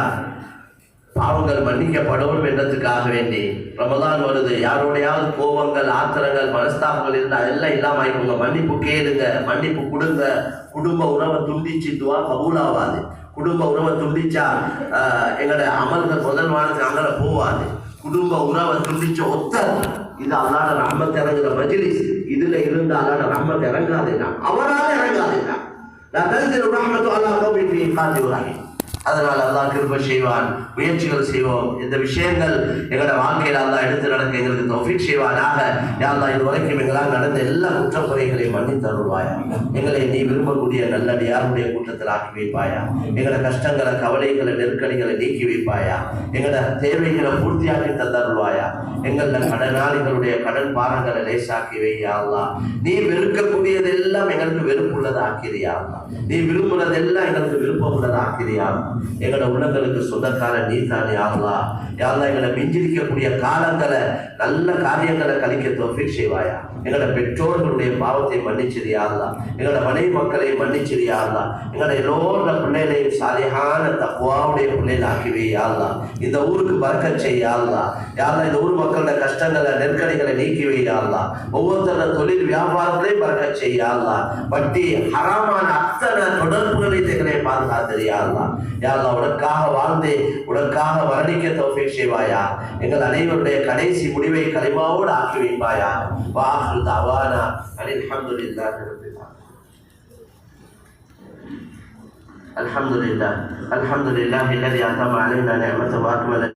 பாவங்கள் மன்னிக்கப்படும் என்றதுக்காக வேண்டி ரமலான் வருது. யாரோடையாவது கோபங்கள், ஆத்திரங்கள், மனஸ்தாபங்கள் இருந்தால் எல்லாம் இல்லாம ஆயிக்கோங்க. மன்னிப்பு கேளுங்க, மன்னிப்பு கொடுங்க. குடும்ப உறவை துண்டிச்சு துவா கபூலாவாது. குடும்ப உறவை துண்டிச்சா எங்களோட அமல்கள் முதல் வாரத்துக்கு அங்கே போவாது. குடும்ப உறவை துண்டிச்ச ஒத்தர் இது அல்லாட ரஹ்மத் இறங்குற மஜ்லிஸ். இதுல இருந்து அல்லாட ரஹ்மத் இறங்காதுன்னா, அவரால் இறங்காதுன்னா அதனால அல்லாஹ் கிருபை செய்வான். முயற்சிகள் செய்வோம். இந்த விஷயங்கள் எங்களோட வாழ்க்கையில் அல்லாஹ் எடுத்து நடக்க எங்களுக்கு தௌஃபீக் செய்வானாக. யா அல்லாஹ் இதுவரைக்கும் எங்களால் நடந்த எல்லா குற்றக்குறைகளையும் மன்னித்து அருள்வாயா. எங்களை நீ விரும்பக்கூடிய நல்லடியாருடைய கூட்டத்தில் ஆக்கி வைப்பாயா. எங்களோட கஷ்டங்களை, கவலைகளை, நெருக்கடிகளை நீக்கி வைப்பாயா. எங்களோட தேவைகளை பூர்த்தியாக்கி தந்தருள்வாயா. எங்கள கடனாளிகளுடைய கடன் பாரங்களை லேசாக்கி வையா அல்லாஹ். நீ வெறுக்கக்கூடியதெல்லாம் எங்களுக்கு வெறுப்புள்ளதா ஆக்கிறியா அல்லாஹ். நீ விரும்புறதெல்லாம் எங்களுக்கு விருப்பம் உள்ளதா ஆக்கிறியா. எங்களோட உள்ளங்களுக்கு சொந்தக்கார நீ தானே அல்லாஹ். யா அல்லாஹ் எங்களை மிஞ்சிருக்கக்கூடிய காலங்களை நல்ல காரியங்களை கழிக்க தௌஃபீக் செய்வாயா. எங்களோட பெற்றோர்களுடைய பாவத்தை மன்னிச்சிரியா அல்லாஹ். எங்களோட மனைவி மக்களை மன்னிச்சிரியா அல்லாஹ். எங்களோட எல்லோரோட பிள்ளைகளையும் சாலிஹான தக்வாவுடைய பிள்ளைகள் ஆக்கிவையா அல்லாஹ். இந்த ஊருக்கு பரக்கத் செய்யா அல்லாஹ். யா அல்லாஹ் இந்த ஊர் மக்களோட கஷ்டங்களை, நெருக்கடிகளை நீக்கி வையா அல்லாஹ். ஒவ்வொருத்தரோட தொழில் வியாபாரங்களையும் பரக்கத் செய்யா அல்லாஹ். வட்டி ஹராமான அத்தனை தொடர்புகளை எங்களை பாதுகாத்திரியா அல்லாஹ். யா அல்லாஹ் உனக்காக வாழ்ந்து உனக்காக வர்ணிக்க தௌஃபீக் செய்வாயா. எங்கள் அனைவருடைய கடைசி முடிவை கலிமாவோடு ஆக்கி வைப்பாயா. வாஹ்ரு தஅவானா அல்ஹம்துலில்லாஹி ரப்பில் ஆலமீன். அல்ஹம்துலில்லாஹ் அல்ஹம்துலில்லாஹி அல்லதி அத்தம அலைனா நிஅமத்தஹு வ அக்மல